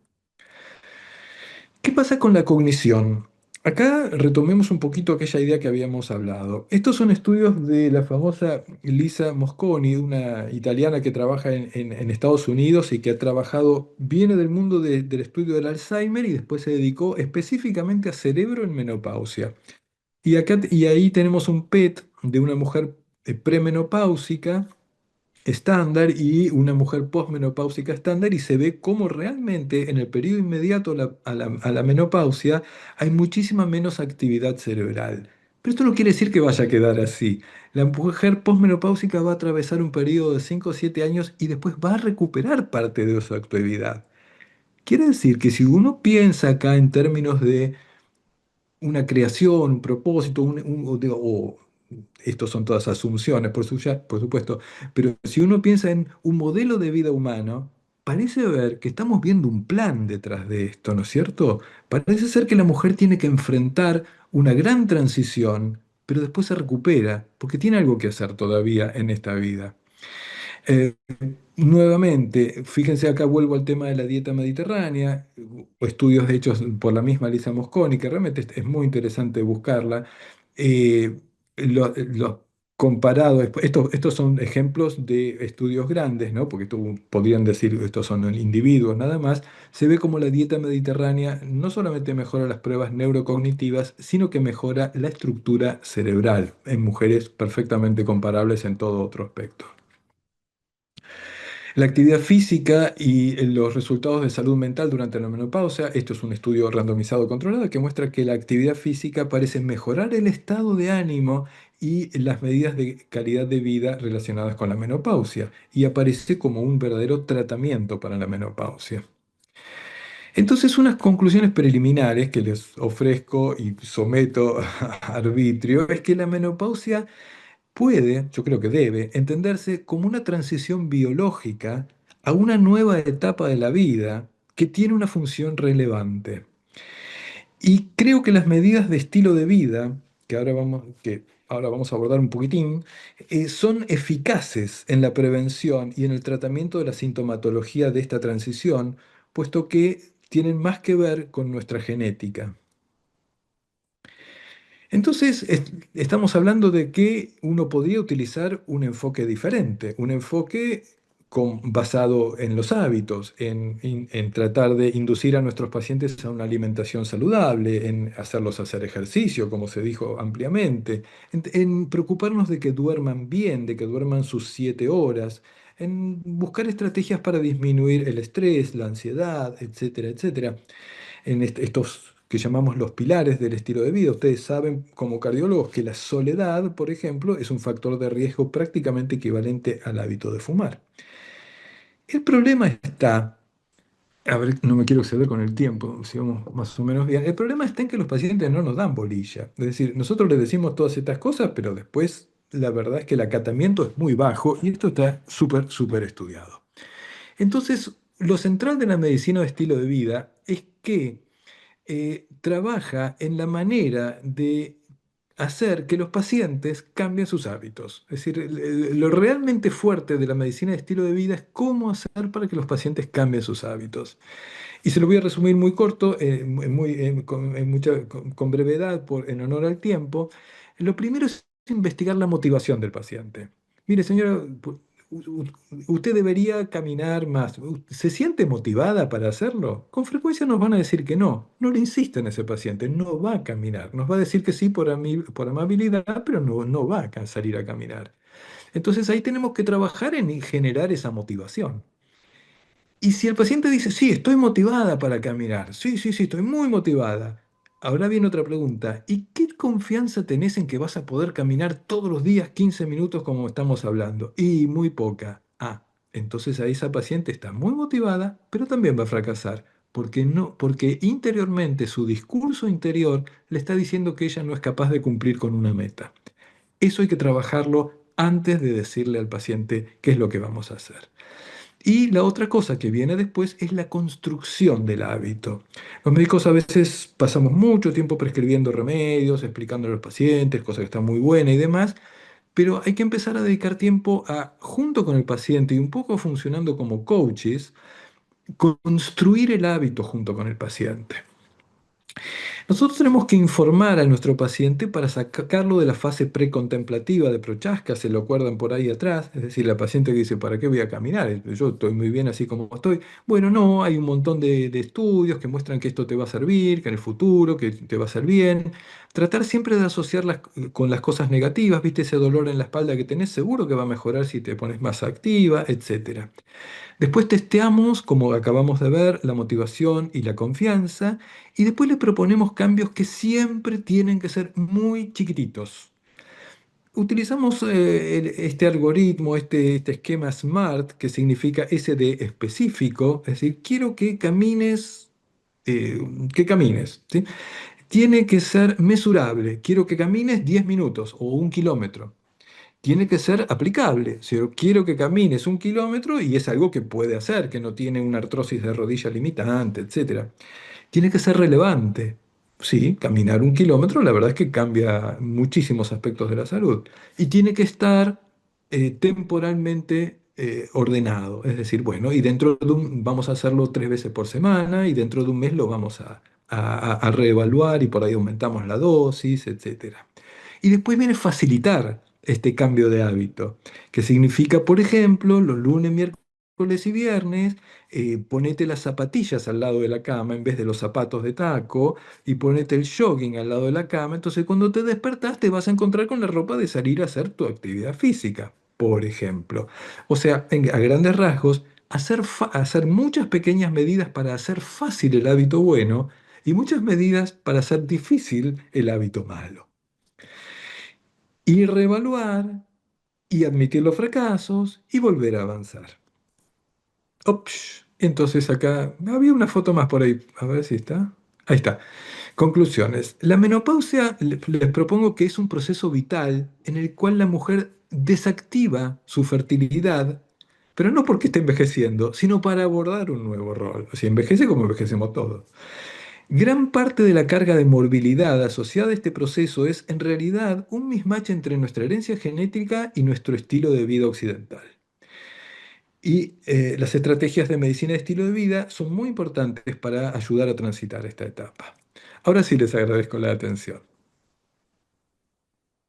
¿Qué pasa con la cognición? Acá retomemos un poquito aquella idea que habíamos hablado. Estos son estudios de la famosa Lisa Mosconi, una italiana que trabaja en Estados Unidos y que ha trabajado, viene del mundo del estudio del Alzheimer y después se dedicó específicamente a cerebro en menopausia. Y ahí tenemos un PET de una mujer premenopáusica estándar y una mujer posmenopáusica estándar, y se ve cómo realmente en el periodo inmediato a la menopausia hay muchísima menos actividad cerebral. Pero esto no quiere decir que vaya a quedar así. La mujer posmenopáusica va a atravesar un periodo de 5 o 7 años y después va a recuperar parte de su actividad. Quiere decir que si uno piensa acá en términos de una creación, un propósito, estos son todas asunciones, por supuesto, pero si uno piensa en un modelo de vida humano, parece ver que estamos viendo un plan detrás de esto, ¿no es cierto? Parece ser que la mujer tiene que enfrentar una gran transición, pero después se recupera, porque tiene algo que hacer todavía en esta vida. Eh, Nuevamente, fíjense acá, vuelvo al tema de la dieta mediterránea, estudios hechos por la misma Lisa Mosconi, que realmente es muy interesante buscarla. eh, los comparados, estos son ejemplos de estudios grandes, ¿no? Porque podrían decir estos son individuos nada más. Se ve como la dieta mediterránea no solamente mejora las pruebas neurocognitivas, sino que mejora la estructura cerebral en mujeres perfectamente comparables en todo otro aspecto. La actividad física y los resultados de salud mental durante la menopausia. Esto es un estudio randomizado controlado que muestra que la actividad física parece mejorar el estado de ánimo y las medidas de calidad de vida relacionadas con la menopausia, y aparece como un verdadero tratamiento para la menopausia. Entonces, unas conclusiones preliminares que les ofrezco y someto a arbitrio es que la menopausia puede, yo creo que debe, entenderse como una transición biológica a una nueva etapa de la vida que tiene una función relevante. Y creo que las medidas de estilo de vida, que ahora vamos a abordar un poquitín, son eficaces en la prevención y en el tratamiento de la sintomatología de esta transición, puesto que tienen más que ver con nuestra genética. Entonces, estamos hablando de que uno podría utilizar un enfoque diferente, un enfoque basado en los hábitos, en tratar de inducir a nuestros pacientes a una alimentación saludable, en hacerlos hacer ejercicio, como se dijo ampliamente, en preocuparnos de que duerman bien, de que duerman sus 7 horas, en buscar estrategias para disminuir el estrés, la ansiedad, etcétera, etcétera en estos que llamamos los pilares del estilo de vida. Ustedes saben como cardiólogos que la soledad, por ejemplo, es un factor de riesgo prácticamente equivalente al hábito de fumar. El problema está, a ver, no me quiero exceder con el tiempo, sigamos más o menos bien. El problema está en que los pacientes no nos dan bolilla. Es decir, nosotros les decimos todas estas cosas, pero después la verdad es que el acatamiento es muy bajo y esto está súper, súper estudiado. Entonces, lo central de la medicina de estilo de vida es que trabaja en la manera de hacer que los pacientes cambien sus hábitos. Es decir, lo realmente fuerte de la medicina de estilo de vida es cómo hacer para que los pacientes cambien sus hábitos. Y se lo voy a resumir muy corto, con brevedad, en honor al tiempo. Lo primero es investigar la motivación del paciente. Mire, señora, usted debería caminar más. ¿Se siente motivada para hacerlo? Con frecuencia nos van a decir que no. No le insisten a ese paciente, no va a caminar. Nos va a decir que sí por amabilidad, pero no va a salir a caminar. Entonces ahí tenemos que trabajar en generar esa motivación. Y si el paciente dice, sí, estoy motivada para caminar, sí, sí, sí, estoy muy motivada. Ahora viene otra pregunta, ¿y qué confianza tenés en que vas a poder caminar todos los días 15 minutos como estamos hablando? Y muy poca. Ah, entonces ahí esa paciente está muy motivada, pero también va a fracasar, porque no, porque interiormente su discurso interior le está diciendo que ella no es capaz de cumplir con una meta. Eso hay que trabajarlo antes de decirle al paciente qué es lo que vamos a hacer. Y la otra cosa que viene después es la construcción del hábito. Los médicos a veces pasamos mucho tiempo prescribiendo remedios, explicándole a los pacientes, cosas que están muy buenas y demás, pero hay que empezar a dedicar tiempo a, junto con el paciente y un poco funcionando como coaches, construir el hábito junto con el paciente. Nosotros tenemos que informar a nuestro paciente para sacarlo de la fase precontemplativa de Prochaska, se lo acuerdan por ahí atrás, es decir, la paciente que dice, ¿para qué voy a caminar? Yo estoy muy bien así como estoy. Bueno, no, hay un montón de estudios que muestran que esto te va a servir, que en el futuro, que te va a hacer bien. Tratar siempre de asociarlas con las cosas negativas, ¿viste? Ese dolor en la espalda que tenés, seguro que va a mejorar si te pones más activa, etcétera. Después testeamos, como acabamos de ver, la motivación y la confianza, y después le proponemos cambios que siempre tienen que ser muy chiquititos. Utilizamos este algoritmo, este esquema SMART, que significa S de específico, es decir, quiero eh, que camines, ¿sí? Tiene que ser mesurable, quiero que camines 10 minutos o 1 kilómetro. Tiene que ser aplicable. Si yo quiero que camines 1 kilómetro y es algo que puede hacer, que no tiene una artrosis de rodilla limitante, etcétera. Tiene que ser relevante. Sí, caminar 1 kilómetro, la verdad es que cambia muchísimos aspectos de la salud. Y tiene que estar temporalmente ordenado. Es decir, bueno, y vamos a hacerlo 3 veces por semana y dentro de un mes lo vamos a reevaluar y por ahí aumentamos la dosis, etcétera. Y después viene facilitar este cambio de hábito, que significa, por ejemplo, los lunes, miércoles y viernes, ponete las zapatillas al lado de la cama en vez de los zapatos de taco y ponete el jogging al lado de la cama. Entonces, cuando te despertás, te vas a encontrar con la ropa de salir a hacer tu actividad física, por ejemplo. O sea, a grandes rasgos, hacer muchas pequeñas medidas para hacer fácil el hábito bueno y muchas medidas para hacer difícil el hábito malo. Y reevaluar y admitir los fracasos y volver a avanzar. Ups, Entonces acá había una foto más por ahí, a ver si está. Ahí está. Conclusiones. La menopausia, les propongo que es un proceso vital en el cual la mujer desactiva su fertilidad, pero no porque esté envejeciendo, sino para abordar un nuevo rol. O sea, envejece como envejecemos todos. Gran parte de la carga de morbilidad asociada a este proceso es en realidad un mismatch entre nuestra herencia genética y nuestro estilo de vida occidental. Y las estrategias de medicina de estilo de vida son muy importantes para ayudar a transitar esta etapa. Ahora sí les agradezco la atención.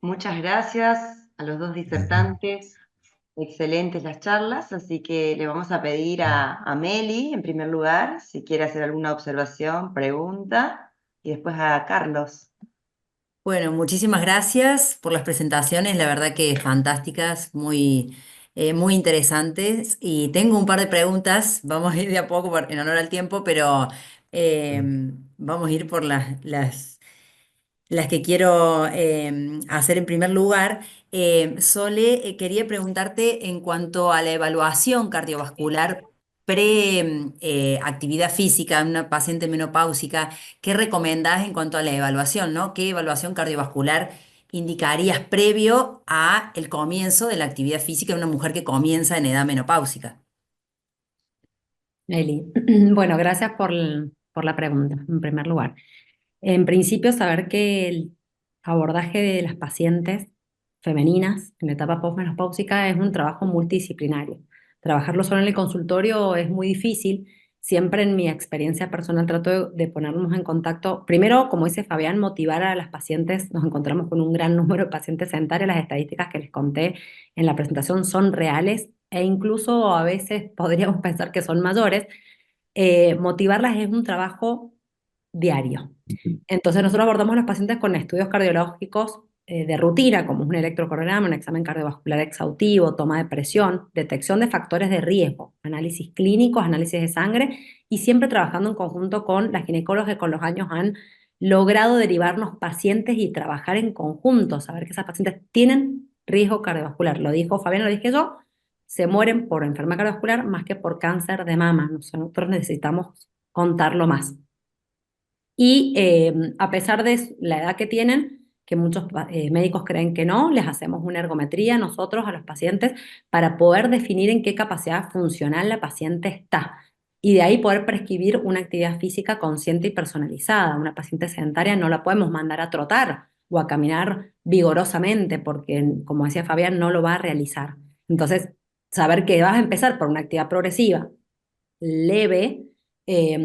Muchas gracias a los dos disertantes. Excelentes las charlas, así que le vamos a pedir a Meli, en primer lugar, si quiere hacer alguna observación, pregunta, y después a Carlos. Bueno, muchísimas gracias por las presentaciones, la verdad que fantásticas, muy interesantes. Y tengo un par de preguntas, vamos a ir de a poco en honor al tiempo, pero eh, vamos a ir por las que quiero hacer en primer lugar. Sole, quería preguntarte en cuanto a la evaluación cardiovascular pre-actividad física en una paciente menopáusica, ¿qué recomendás en cuanto a la evaluación, ¿no? ¿Qué evaluación cardiovascular indicarías previo a el comienzo de la actividad física de una mujer que comienza en edad menopáusica? Eli. Bueno, gracias por la pregunta, en primer lugar. En principio, saber que el abordaje de las pacientes femeninas en la etapa postmenopáusica es un trabajo multidisciplinario. Trabajarlo solo en el consultorio es muy difícil. Siempre en mi experiencia personal trato de ponernos en contacto. Primero, como dice Fabián, motivar a las pacientes. Nos encontramos con un gran número de pacientes sedentarios. Las estadísticas que les conté en la presentación son reales e incluso a veces podríamos pensar que son mayores. Motivarlas es un trabajo diario. Entonces nosotros abordamos a los pacientes con estudios cardiológicos de rutina, como es un electrocardiograma, un examen cardiovascular exhaustivo, toma de presión, detección de factores de riesgo, análisis clínicos, análisis de sangre, y siempre trabajando en conjunto con las ginecólogas que con los años han logrado derivarnos pacientes y trabajar en conjunto, saber que esas pacientes tienen riesgo cardiovascular. Lo dijo Fabián, lo dije yo, se mueren por enfermedad cardiovascular más que por cáncer de mama. Nosotros necesitamos contarlo más. Y a pesar de la edad que tienen, que muchos médicos creen que no, les hacemos una ergometría nosotros a los pacientes para poder definir en qué capacidad funcional la paciente está. Y de ahí poder prescribir una actividad física consciente y personalizada. Una paciente sedentaria no la podemos mandar a trotar o a caminar vigorosamente porque, como decía Fabián, no lo va a realizar. Entonces, saber que vas a empezar por una actividad progresiva, leve,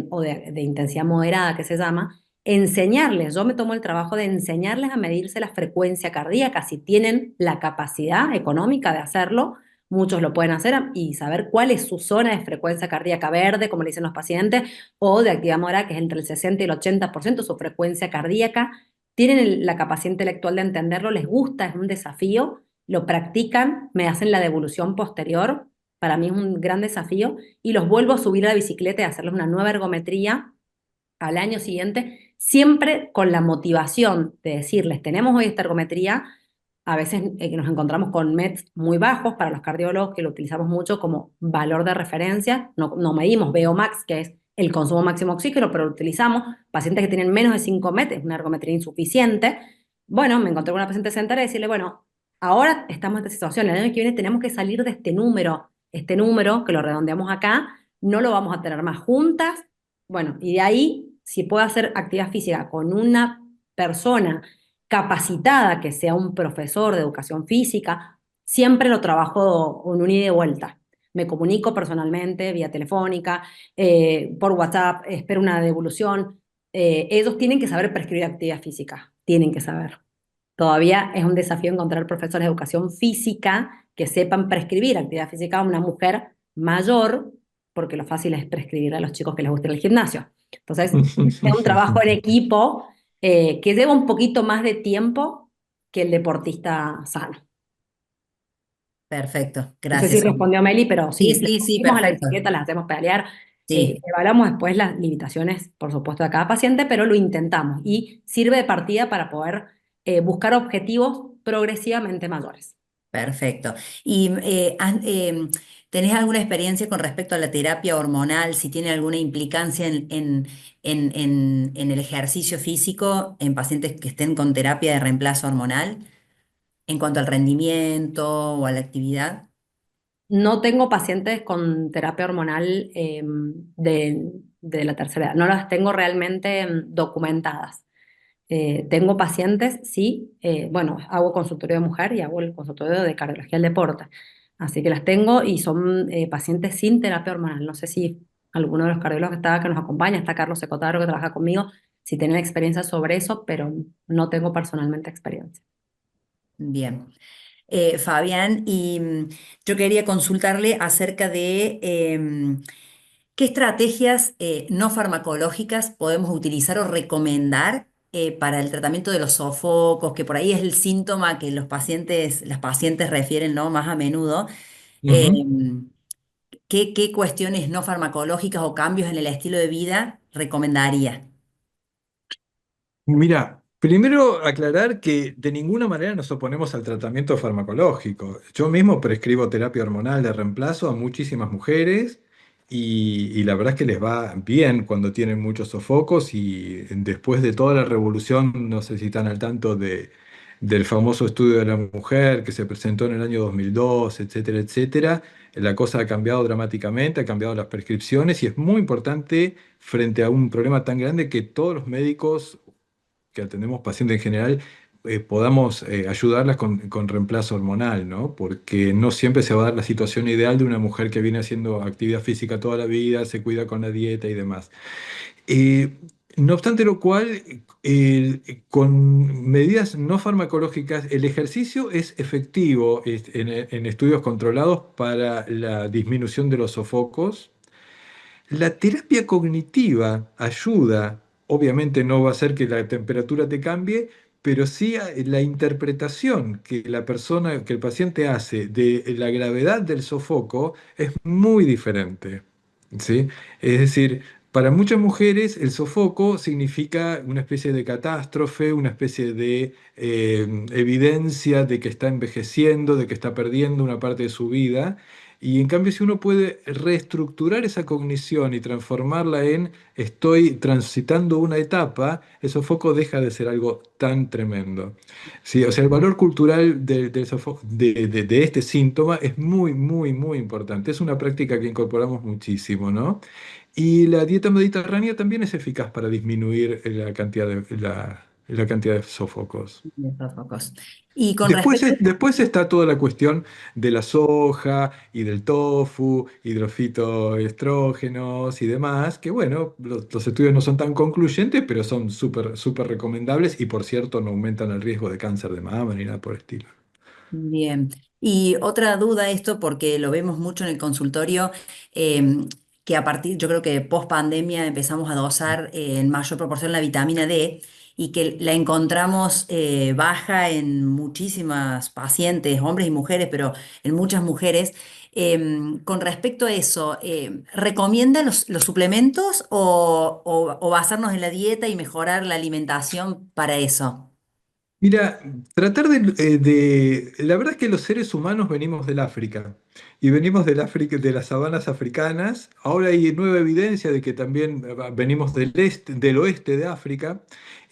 o de intensidad moderada que se llama, enseñarles, yo me tomo el trabajo de enseñarles a medirse la frecuencia cardíaca, si tienen la capacidad económica de hacerlo, muchos lo pueden hacer y saber cuál es su zona de frecuencia cardíaca verde, como le dicen los pacientes, o de actividad moderada, que es entre el 60 y el 80% su frecuencia cardíaca. Tienen la capacidad intelectual de entenderlo, les gusta, es un desafío, lo practican, me hacen la devolución posterior, para mí es un gran desafío, y los vuelvo a subir a la bicicleta y a hacerles una nueva ergometría al año siguiente, siempre con la motivación de decirles, tenemos hoy esta ergometría, a veces nos encontramos con METs muy bajos para los cardiólogos, que lo utilizamos mucho como valor de referencia, no medimos VO max, que es el consumo máximo de oxígeno, pero lo utilizamos, pacientes que tienen menos de 5 MET, es una ergometría insuficiente. Bueno, me encontré con una paciente sedentaria y decirle, bueno, ahora estamos en esta situación, el año que viene tenemos que salir de este número, que lo redondeamos acá, no lo vamos a tener más juntas. Bueno, y de ahí, si puedo hacer actividad física con una persona capacitada, que sea un profesor de educación física, siempre lo trabajo en un ida y vuelta. Me comunico personalmente, vía telefónica, por WhatsApp, espero una devolución. Ellos tienen que saber prescribir actividad física, tienen que saber. Todavía es un desafío encontrar profesores de educación física que sepan prescribir actividad física a una mujer mayor, porque lo fácil es prescribir a los chicos que les guste el gimnasio. Entonces, es un trabajo en equipo que lleva un poquito más de tiempo que el deportista sano. Perfecto, No sé si gracias. respondió Meli, pero Sí, sí, les sí, sí, subimos a la perfecto. bicicleta, las hacemos pedalear, Sí. evaluamos después las limitaciones, por supuesto, de cada paciente, pero lo intentamos y sirve de partida para poder buscar objetivos progresivamente mayores. Perfecto. ¿Y tenés alguna experiencia con respecto a la terapia hormonal? Si tiene alguna implicancia en el ejercicio físico en pacientes que estén con terapia de reemplazo hormonal en cuanto al rendimiento o a la actividad. No tengo pacientes con terapia hormonal de la tercera edad, no las tengo realmente documentadas. Tengo pacientes, sí, bueno, hago consultorio de mujer y hago el consultorio de cardiología del deporte, así que las tengo y son pacientes sin terapia hormonal. No sé si alguno de los cardiólogos que nos acompaña, está Carlos Secotaro que trabaja conmigo, si tienen experiencia sobre eso, pero no tengo personalmente experiencia. Bien. Fabián, y yo quería consultarle acerca de qué estrategias no farmacológicas podemos utilizar o recomendar para el tratamiento de los sofocos, que por ahí es el síntoma que las pacientes refieren, ¿no? Más a menudo. Ujú. ¿Qué cuestiones no farmacológicas o cambios en el estilo de vida recomendaría? Mira, primero aclarar que de ninguna manera nos oponemos al tratamiento farmacológico. Yo mismo prescribo terapia hormonal de reemplazo a muchísimas mujeres y la verdad es que les va bien cuando tienen muchos sofocos y después de toda la revolución, no sé si están al tanto del famoso estudio de la mujer que se presentó en el año 2002, etcétera, etcétera, la cosa ha cambiado dramáticamente, ha cambiado las prescripciones y es muy importante frente a un problema tan grande que todos los médicos que atendemos pacientes en general, podamos ayudarlas con reemplazo hormonal, ¿no? Porque no siempre se va a dar la situación ideal de una mujer que viene haciendo actividad física toda la vida, se cuida con la dieta y demás. Eh, no obstante lo cual, con medidas no farmacológicas, el ejercicio es efectivo en estudios controlados para la disminución de los sofocos. La terapia cognitiva ayuda, obviamente no va a hacer que la temperatura te cambie, pero sí la interpretación que la persona, que el paciente hace de la gravedad del sofoco es muy diferente, ¿sí? Es decir, para muchas mujeres el sofoco significa una especie de catástrofe, una especie de evidencia de que está envejeciendo, de que está perdiendo una parte de su vida. Y en cambio, si uno puede reestructurar esa cognición y transformarla en estoy transitando una etapa, el sofoco deja de ser algo tan tremendo. Sí, o sea, el valor cultural de este síntoma es muy, muy, muy importante. Es una práctica que incorporamos muchísimo, ¿no? Y la dieta mediterránea también es eficaz para disminuir la cantidad de sofocos. De sofocos. Y con respecto. Después está toda la cuestión de la soja y del tofu y de los fitoestrógenos y demás, que bueno, los estudios no son tan concluyentes, pero son súper, súper recomendables y por cierto no aumentan el riesgo de cáncer de mama ni nada por el estilo. Bien. Y otra duda esto, porque lo vemos mucho en el consultorio, em, que a partir, yo creo que post pandemia empezamos a dosar en mayor proporción la vitamina D y que la encontramos baja en muchísimas pacientes, hombres y mujeres, pero en muchas mujeres. Con respecto a eso, ¿recomienda los suplementos o basarnos en la dieta y mejorar la alimentación para eso? Mira, la verdad es que los seres humanos venimos del África y venimos del África, de las sabanas africanas. Ahora hay nueva evidencia de que también venimos del oeste de África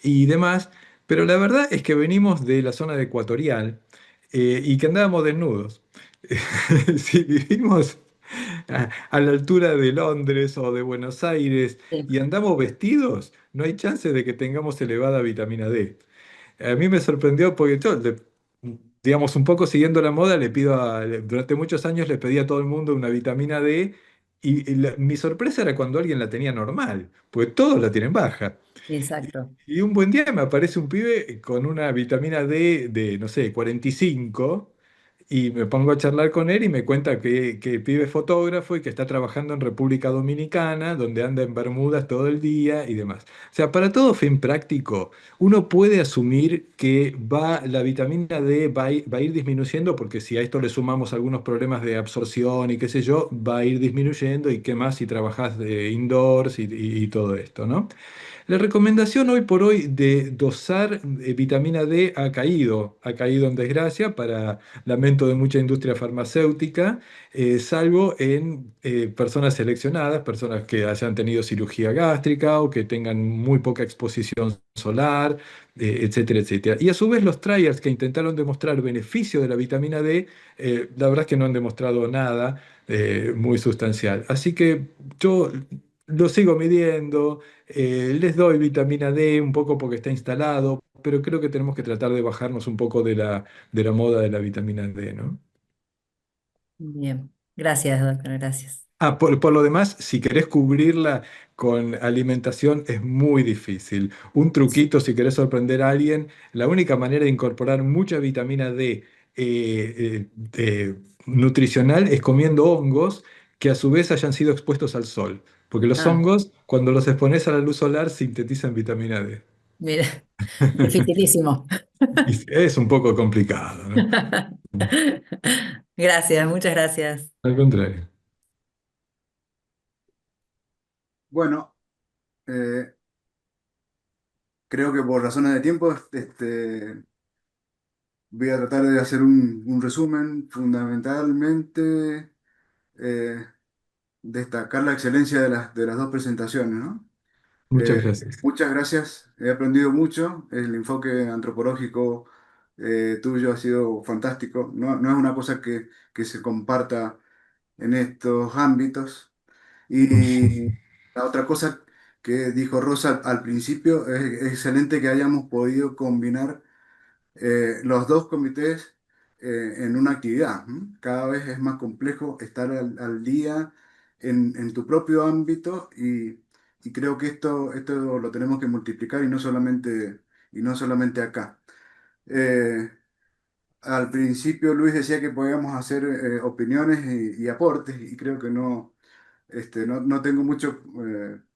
y demás, pero la verdad es que venimos de la zona ecuatorial y que andábamos desnudos. Si vivimos a la altura de Londres o de Buenos Aires Sí. y andamos vestidos, no hay chance de que tengamos elevada vitamina D. A mí me sorprendió porque yo, digamos, un poco siguiendo la moda, durante muchos años le pedí a todo el mundo una vitamina D y mi sorpresa era cuando alguien la tenía normal, pues todos la tienen baja. Exacto. Y un buen día me aparece un pibe con una vitamina D de, no sé, 45 y me pongo a charlar con él y me cuenta que el pibe es fotógrafo y que está trabajando en República Dominicana, donde anda en Bermudas todo el día y demás. O sea, para todo fin práctico, uno puede asumir que la vitamina D va a ir disminuyendo, porque si a esto le sumamos algunos problemas de absorción y qué sé yo, va a ir disminuyendo y qué más si trabajas de indoors y todo esto, ¿no? La recomendación hoy por hoy de dosar vitamina D ha caído en desgracia para lamento de mucha industria farmacéutica, salvo en personas seleccionadas, personas que hayan tenido cirugía gástrica o que tengan muy poca exposición solar, etcétera, etcétera. Y a su vez los trials que intentaron demostrar beneficio de la vitamina D, la verdad es que no han demostrado nada muy sustancial. Así que yo lo sigo midiendo, les doy vitamina D un poco porque está instalado, pero creo que tenemos que tratar de bajarnos un poco de la moda de la vitamina D, ¿no? Bien, gracias, doctora, gracias. Ah, por lo demás, si querés cubrirla con alimentación es muy difícil. Un truquito, si querés sorprender a alguien, la única manera de incorporar mucha vitamina D nutricional es comiendo hongos que a su vez hayan sido expuestos al sol. Porque los Ah, hongos, cuando los expones a la luz solar, sintetizan vitamina D. mira, dificilísimo. Y es un poco complicado, ¿no? Gracias, muchas gracias. Al contrario. Bueno, eh, creo que por razones de tiempo, voy a tratar de hacer un resumen. Fundamentalmente, eh, destacar la excelencia de las dos presentaciones, ¿no? Muchas gracias. Muchas gracias, he aprendido mucho. El enfoque antropológico tuyo ha sido fantástico. No es una cosa que se comparta en estos ámbitos. Y la otra cosa que dijo Rosa al principio, es excelente que hayamos podido combinar los dos comités en una actividad. ¿M? Cada vez es más complejo estar al día en tu propio ámbito y creo que esto lo tenemos que multiplicar y no solamente acá. Eh, Al principio Luis decía que podíamos hacer opiniones y aportes y creo que no tengo mucho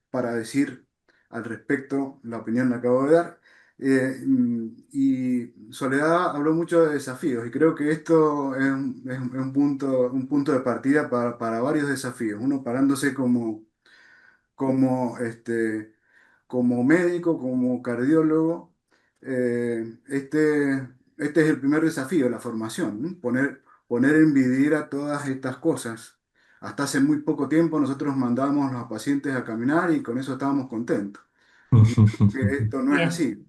para decir al respecto, la opinión la acabo de dar. Y Soledad habló mucho de desafíos y creo que esto es un punto de partida para varios desafíos. Uno parándose como, este, como médico, como cardiólogo, este es el primer desafío, la formación, ¿no? Poner en vidriera todas estas cosas. Hasta hace muy poco tiempo nosotros mandábamos a los pacientes a caminar y con eso estábamos contentos. Y que esto no es Bien, así.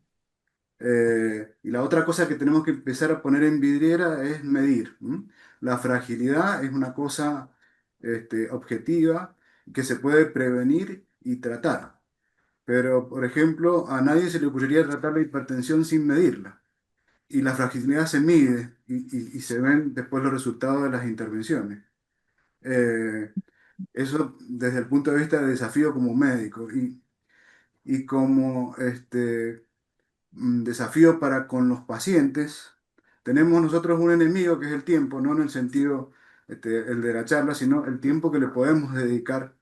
Y la otra cosa que tenemos que empezar a poner en vidriera es medir. ¿M? La fragilidad es una cosa objetiva que se puede prevenir y tratar. Pero, por ejemplo, a nadie se le ocurriría tratar la hipertensión sin medirla. Y la fragilidad se mide y se ven después los resultados de las intervenciones. Eh, Eso desde el punto de vista de desafío como médico y como desafío para con los pacientes. Tenemos nosotros un enemigo que es el tiempo, no en el sentido el de la charla, sino el tiempo que le podemos dedicar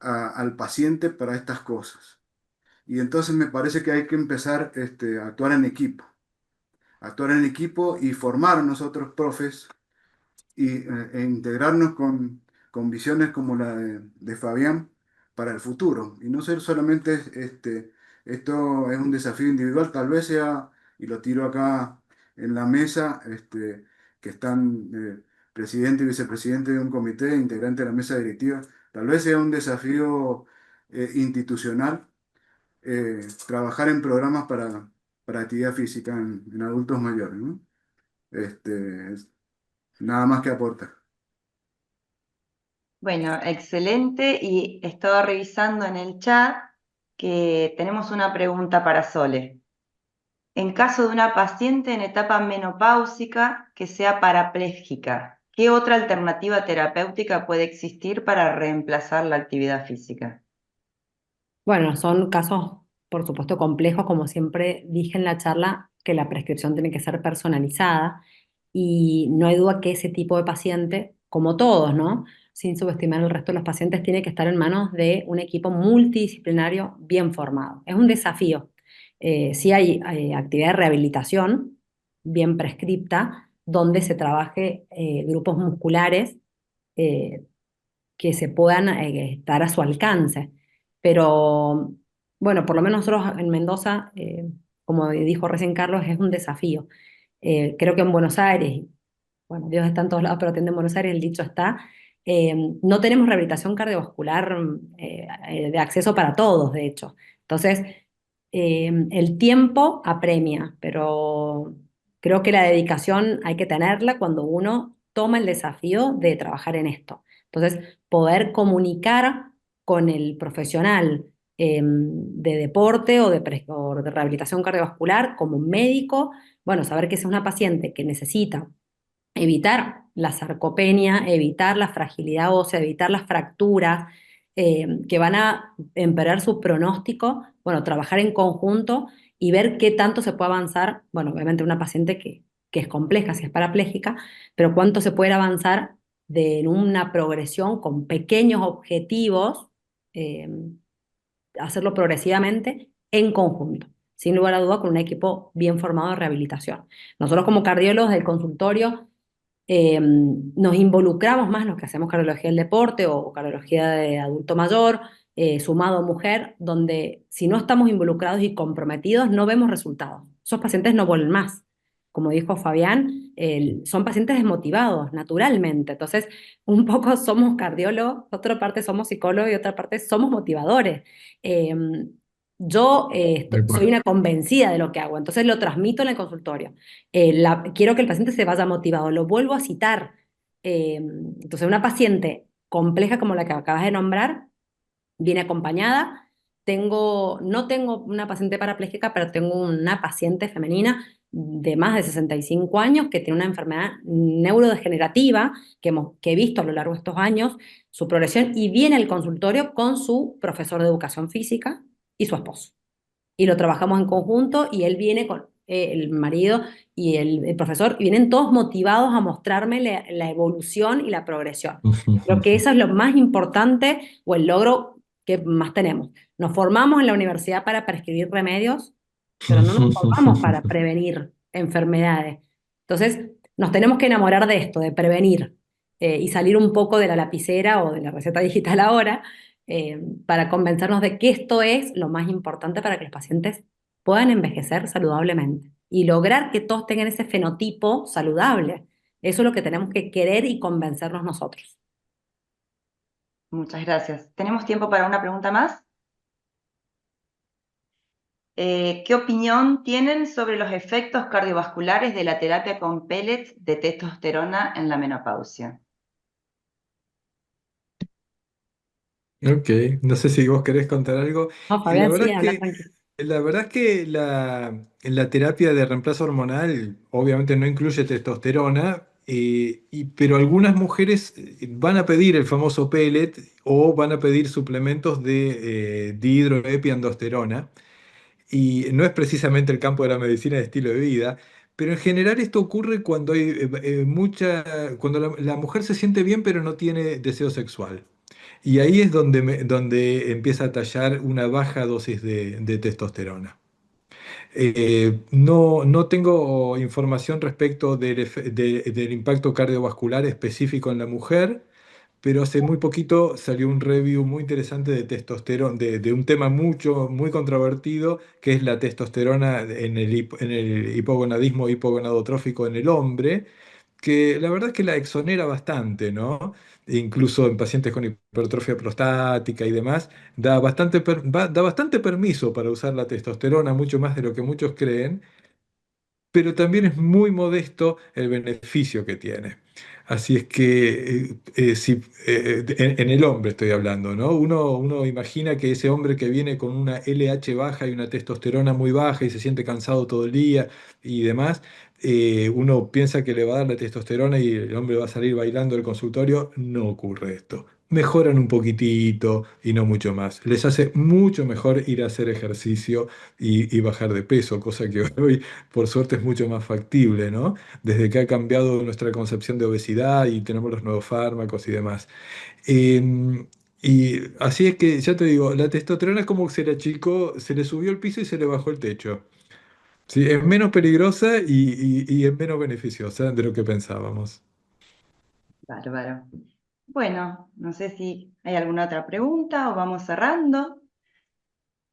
al paciente para estas cosas. Y entonces me parece que hay que empezar a actuar en equipo y formar nosotros profes e integrarnos con visiones como la de Fabián para el futuro. Y no ser solamente, esto es un desafío individual, tal vez sea, y lo tiro acá en la mesa, que están presidente y vicepresidente de un comité, integrante de la mesa directiva, tal vez sea un desafío institucional trabajar en programas para actividad física en adultos mayores, ¿no? Es nada más que aportar. Bueno, excelente. Y estaba revisando en el chat que tenemos una pregunta para Sole. En caso de una paciente en etapa menopáusica que sea parapléjica, ¿qué otra alternativa terapéutica puede existir para reemplazar la actividad física? Bueno, son casos, por supuesto, complejos, como siempre dije en la charla, que la prescripción tiene que ser personalizada y no hay duda que ese tipo de paciente, como todos, ¿no? Sin subestimar el resto de los pacientes, tiene que estar en manos de un equipo multidisciplinario bien formado. Es un desafío. Sí hay actividad de rehabilitación bien prescripta, donde se trabaje grupos musculares eh, que se puedan estar a su alcance. Pero Bueno, por lo menos nosotros en Mendoza, como dijo recién Carlos, es un desafío. Creo que en Buenos Aires, bueno, Dios está en todos lados, pero atiende en Buenos Aires, el dicho está, no tenemos rehabilitación cardiovascular de acceso para todos, de hecho. Entonces, el tiempo apremia, pero creo que la dedicación hay que tenerla cuando uno toma el desafío de trabajar en esto. Entonces, poder comunicar con el profesional de deporte o de rehabilitación cardiovascular como médico, bueno, saber que esa es una paciente que necesita evitar la sarcopenia, evitar la fragilidad ósea, evitar las fracturas que van a empeorar su pronóstico, bueno, trabajar en conjunto y ver qué tanto se puede avanzar, bueno, obviamente una paciente que es compleja, si es parapléjica, pero cuánto se puede avanzar en una progresión con pequeños objetivos, eh, hacerlo progresivamente en conjunto, sin lugar a duda con un equipo bien formado de rehabilitación. Nosotros como cardiólogos del consultorio nos involucramos más en lo que hacemos cardiología del deporte o cardiología de adulto mayor, sumado a mujer, donde si no estamos involucrados y comprometidos no vemos resultados. Esos pacientes no vuelven más. Como dijo Fabián, son pacientes desmotivados naturalmente. Entonces, un poco somos cardiólogos, otra parte somos psicólogos y otra parte somos motivadores. Eh, yo Tal soy cual. una convencida de lo que hago, entonces lo transmito en el consultorio. Quiero que el paciente se vaya motivado, lo vuelvo a citar. Entonces, una paciente compleja como la que acabas de nombrar, viene acompañada. No tengo una paciente parapléjica, pero tengo una paciente femenina de más de 65 años que tiene una enfermedad neurodegenerativa que he visto a lo largo de estos años, su progresión, y viene al consultorio con su profesor de educación física y su esposo y lo trabajamos en conjunto y él viene con el marido y el profesor, y vienen todos motivados a mostrarme la evolución y la progresión. Creo que eso es lo más importante o el logro que más tenemos. Nos formamos en la universidad para prescribir remedios, pero no nos formamos para prevenir enfermedades. Entonces, nos tenemos que enamorar de esto, de prevenir, y salir un poco de la lapicera o de la receta digital ahora para convencernos de que esto es lo más importante para que los pacientes puedan envejecer saludablemente y lograr que todos tengan ese fenotipo saludable. Eso es lo que tenemos que querer y convencernos nosotros. Muchas gracias. ¿Tenemos tiempo para una pregunta más? ¿Qué opinión tienen sobre los efectos cardiovasculares de la terapia con pellets de testosterona en la menopausia? Ok, no sé si vos querés contar algo. No, Y la Fabián, verdad sí, es habla que, tranquilo. la verdad es que la terapia de reemplazo hormonal obviamente no incluye testosterona, pero algunas mujeres van a pedir el famoso pellet o van a pedir suplementos de dihidroepiandrosterona. Y no es precisamente el campo de la medicina de estilo de vida, pero en general esto ocurre cuando hay cuando la mujer se siente bien pero no tiene deseo sexual. Y ahí es donde empieza a tallar una baja dosis de testosterona. No tengo información respecto del impacto cardiovascular específico en la mujer, pero hace muy poquito salió un review muy interesante de testosterona, de un tema muy controvertido, que es la testosterona en el hipogonadismo hipogonadotrófico en el hombre, que la verdad es que la exonera bastante, ¿no? Incluso en pacientes con hipertrofia prostática y demás, da bastante permiso para usar la testosterona, mucho más de lo que muchos creen, pero también es muy modesto el beneficio que tiene. Así es que, en el hombre estoy hablando, ¿no? Uno imagina que ese hombre que viene con una LH baja y una testosterona muy baja y se siente cansado todo el día y demás, uno piensa que le va a dar la testosterona y el hombre va a salir bailando del consultorio. No ocurre esto. Mejoran un poquitito y no mucho más. Les hace mucho mejor ir a hacer ejercicio y bajar de peso, cosa que hoy por suerte es mucho más factible, ¿no? Desde que ha cambiado nuestra concepción de obesidad y tenemos los nuevos fármacos y demás. Y así es que, ya te digo, la testosterona es como que se le achicó, se le subió el piso y se le bajó el techo. Sí, es menos peligrosa y es menos beneficiosa de lo que pensábamos. Bárbaro. Bueno, no sé si hay alguna otra pregunta o vamos cerrando.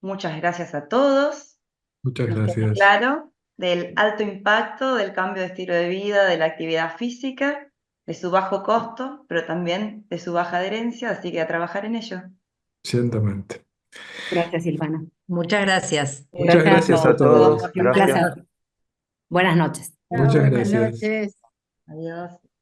muchas gracias a todos. Muchas Nos queda gracias. claro del alto impacto del cambio de estilo de vida, de la actividad física, de su bajo costo, pero también de su baja adherencia, así que a trabajar en ello. Ciertamente. Gracias, Silvana. Muchas gracias. Muchas Gracias a todos. Un Gracias. placer. Buenas noches. Muchas Buenas gracias. noches. Adiós.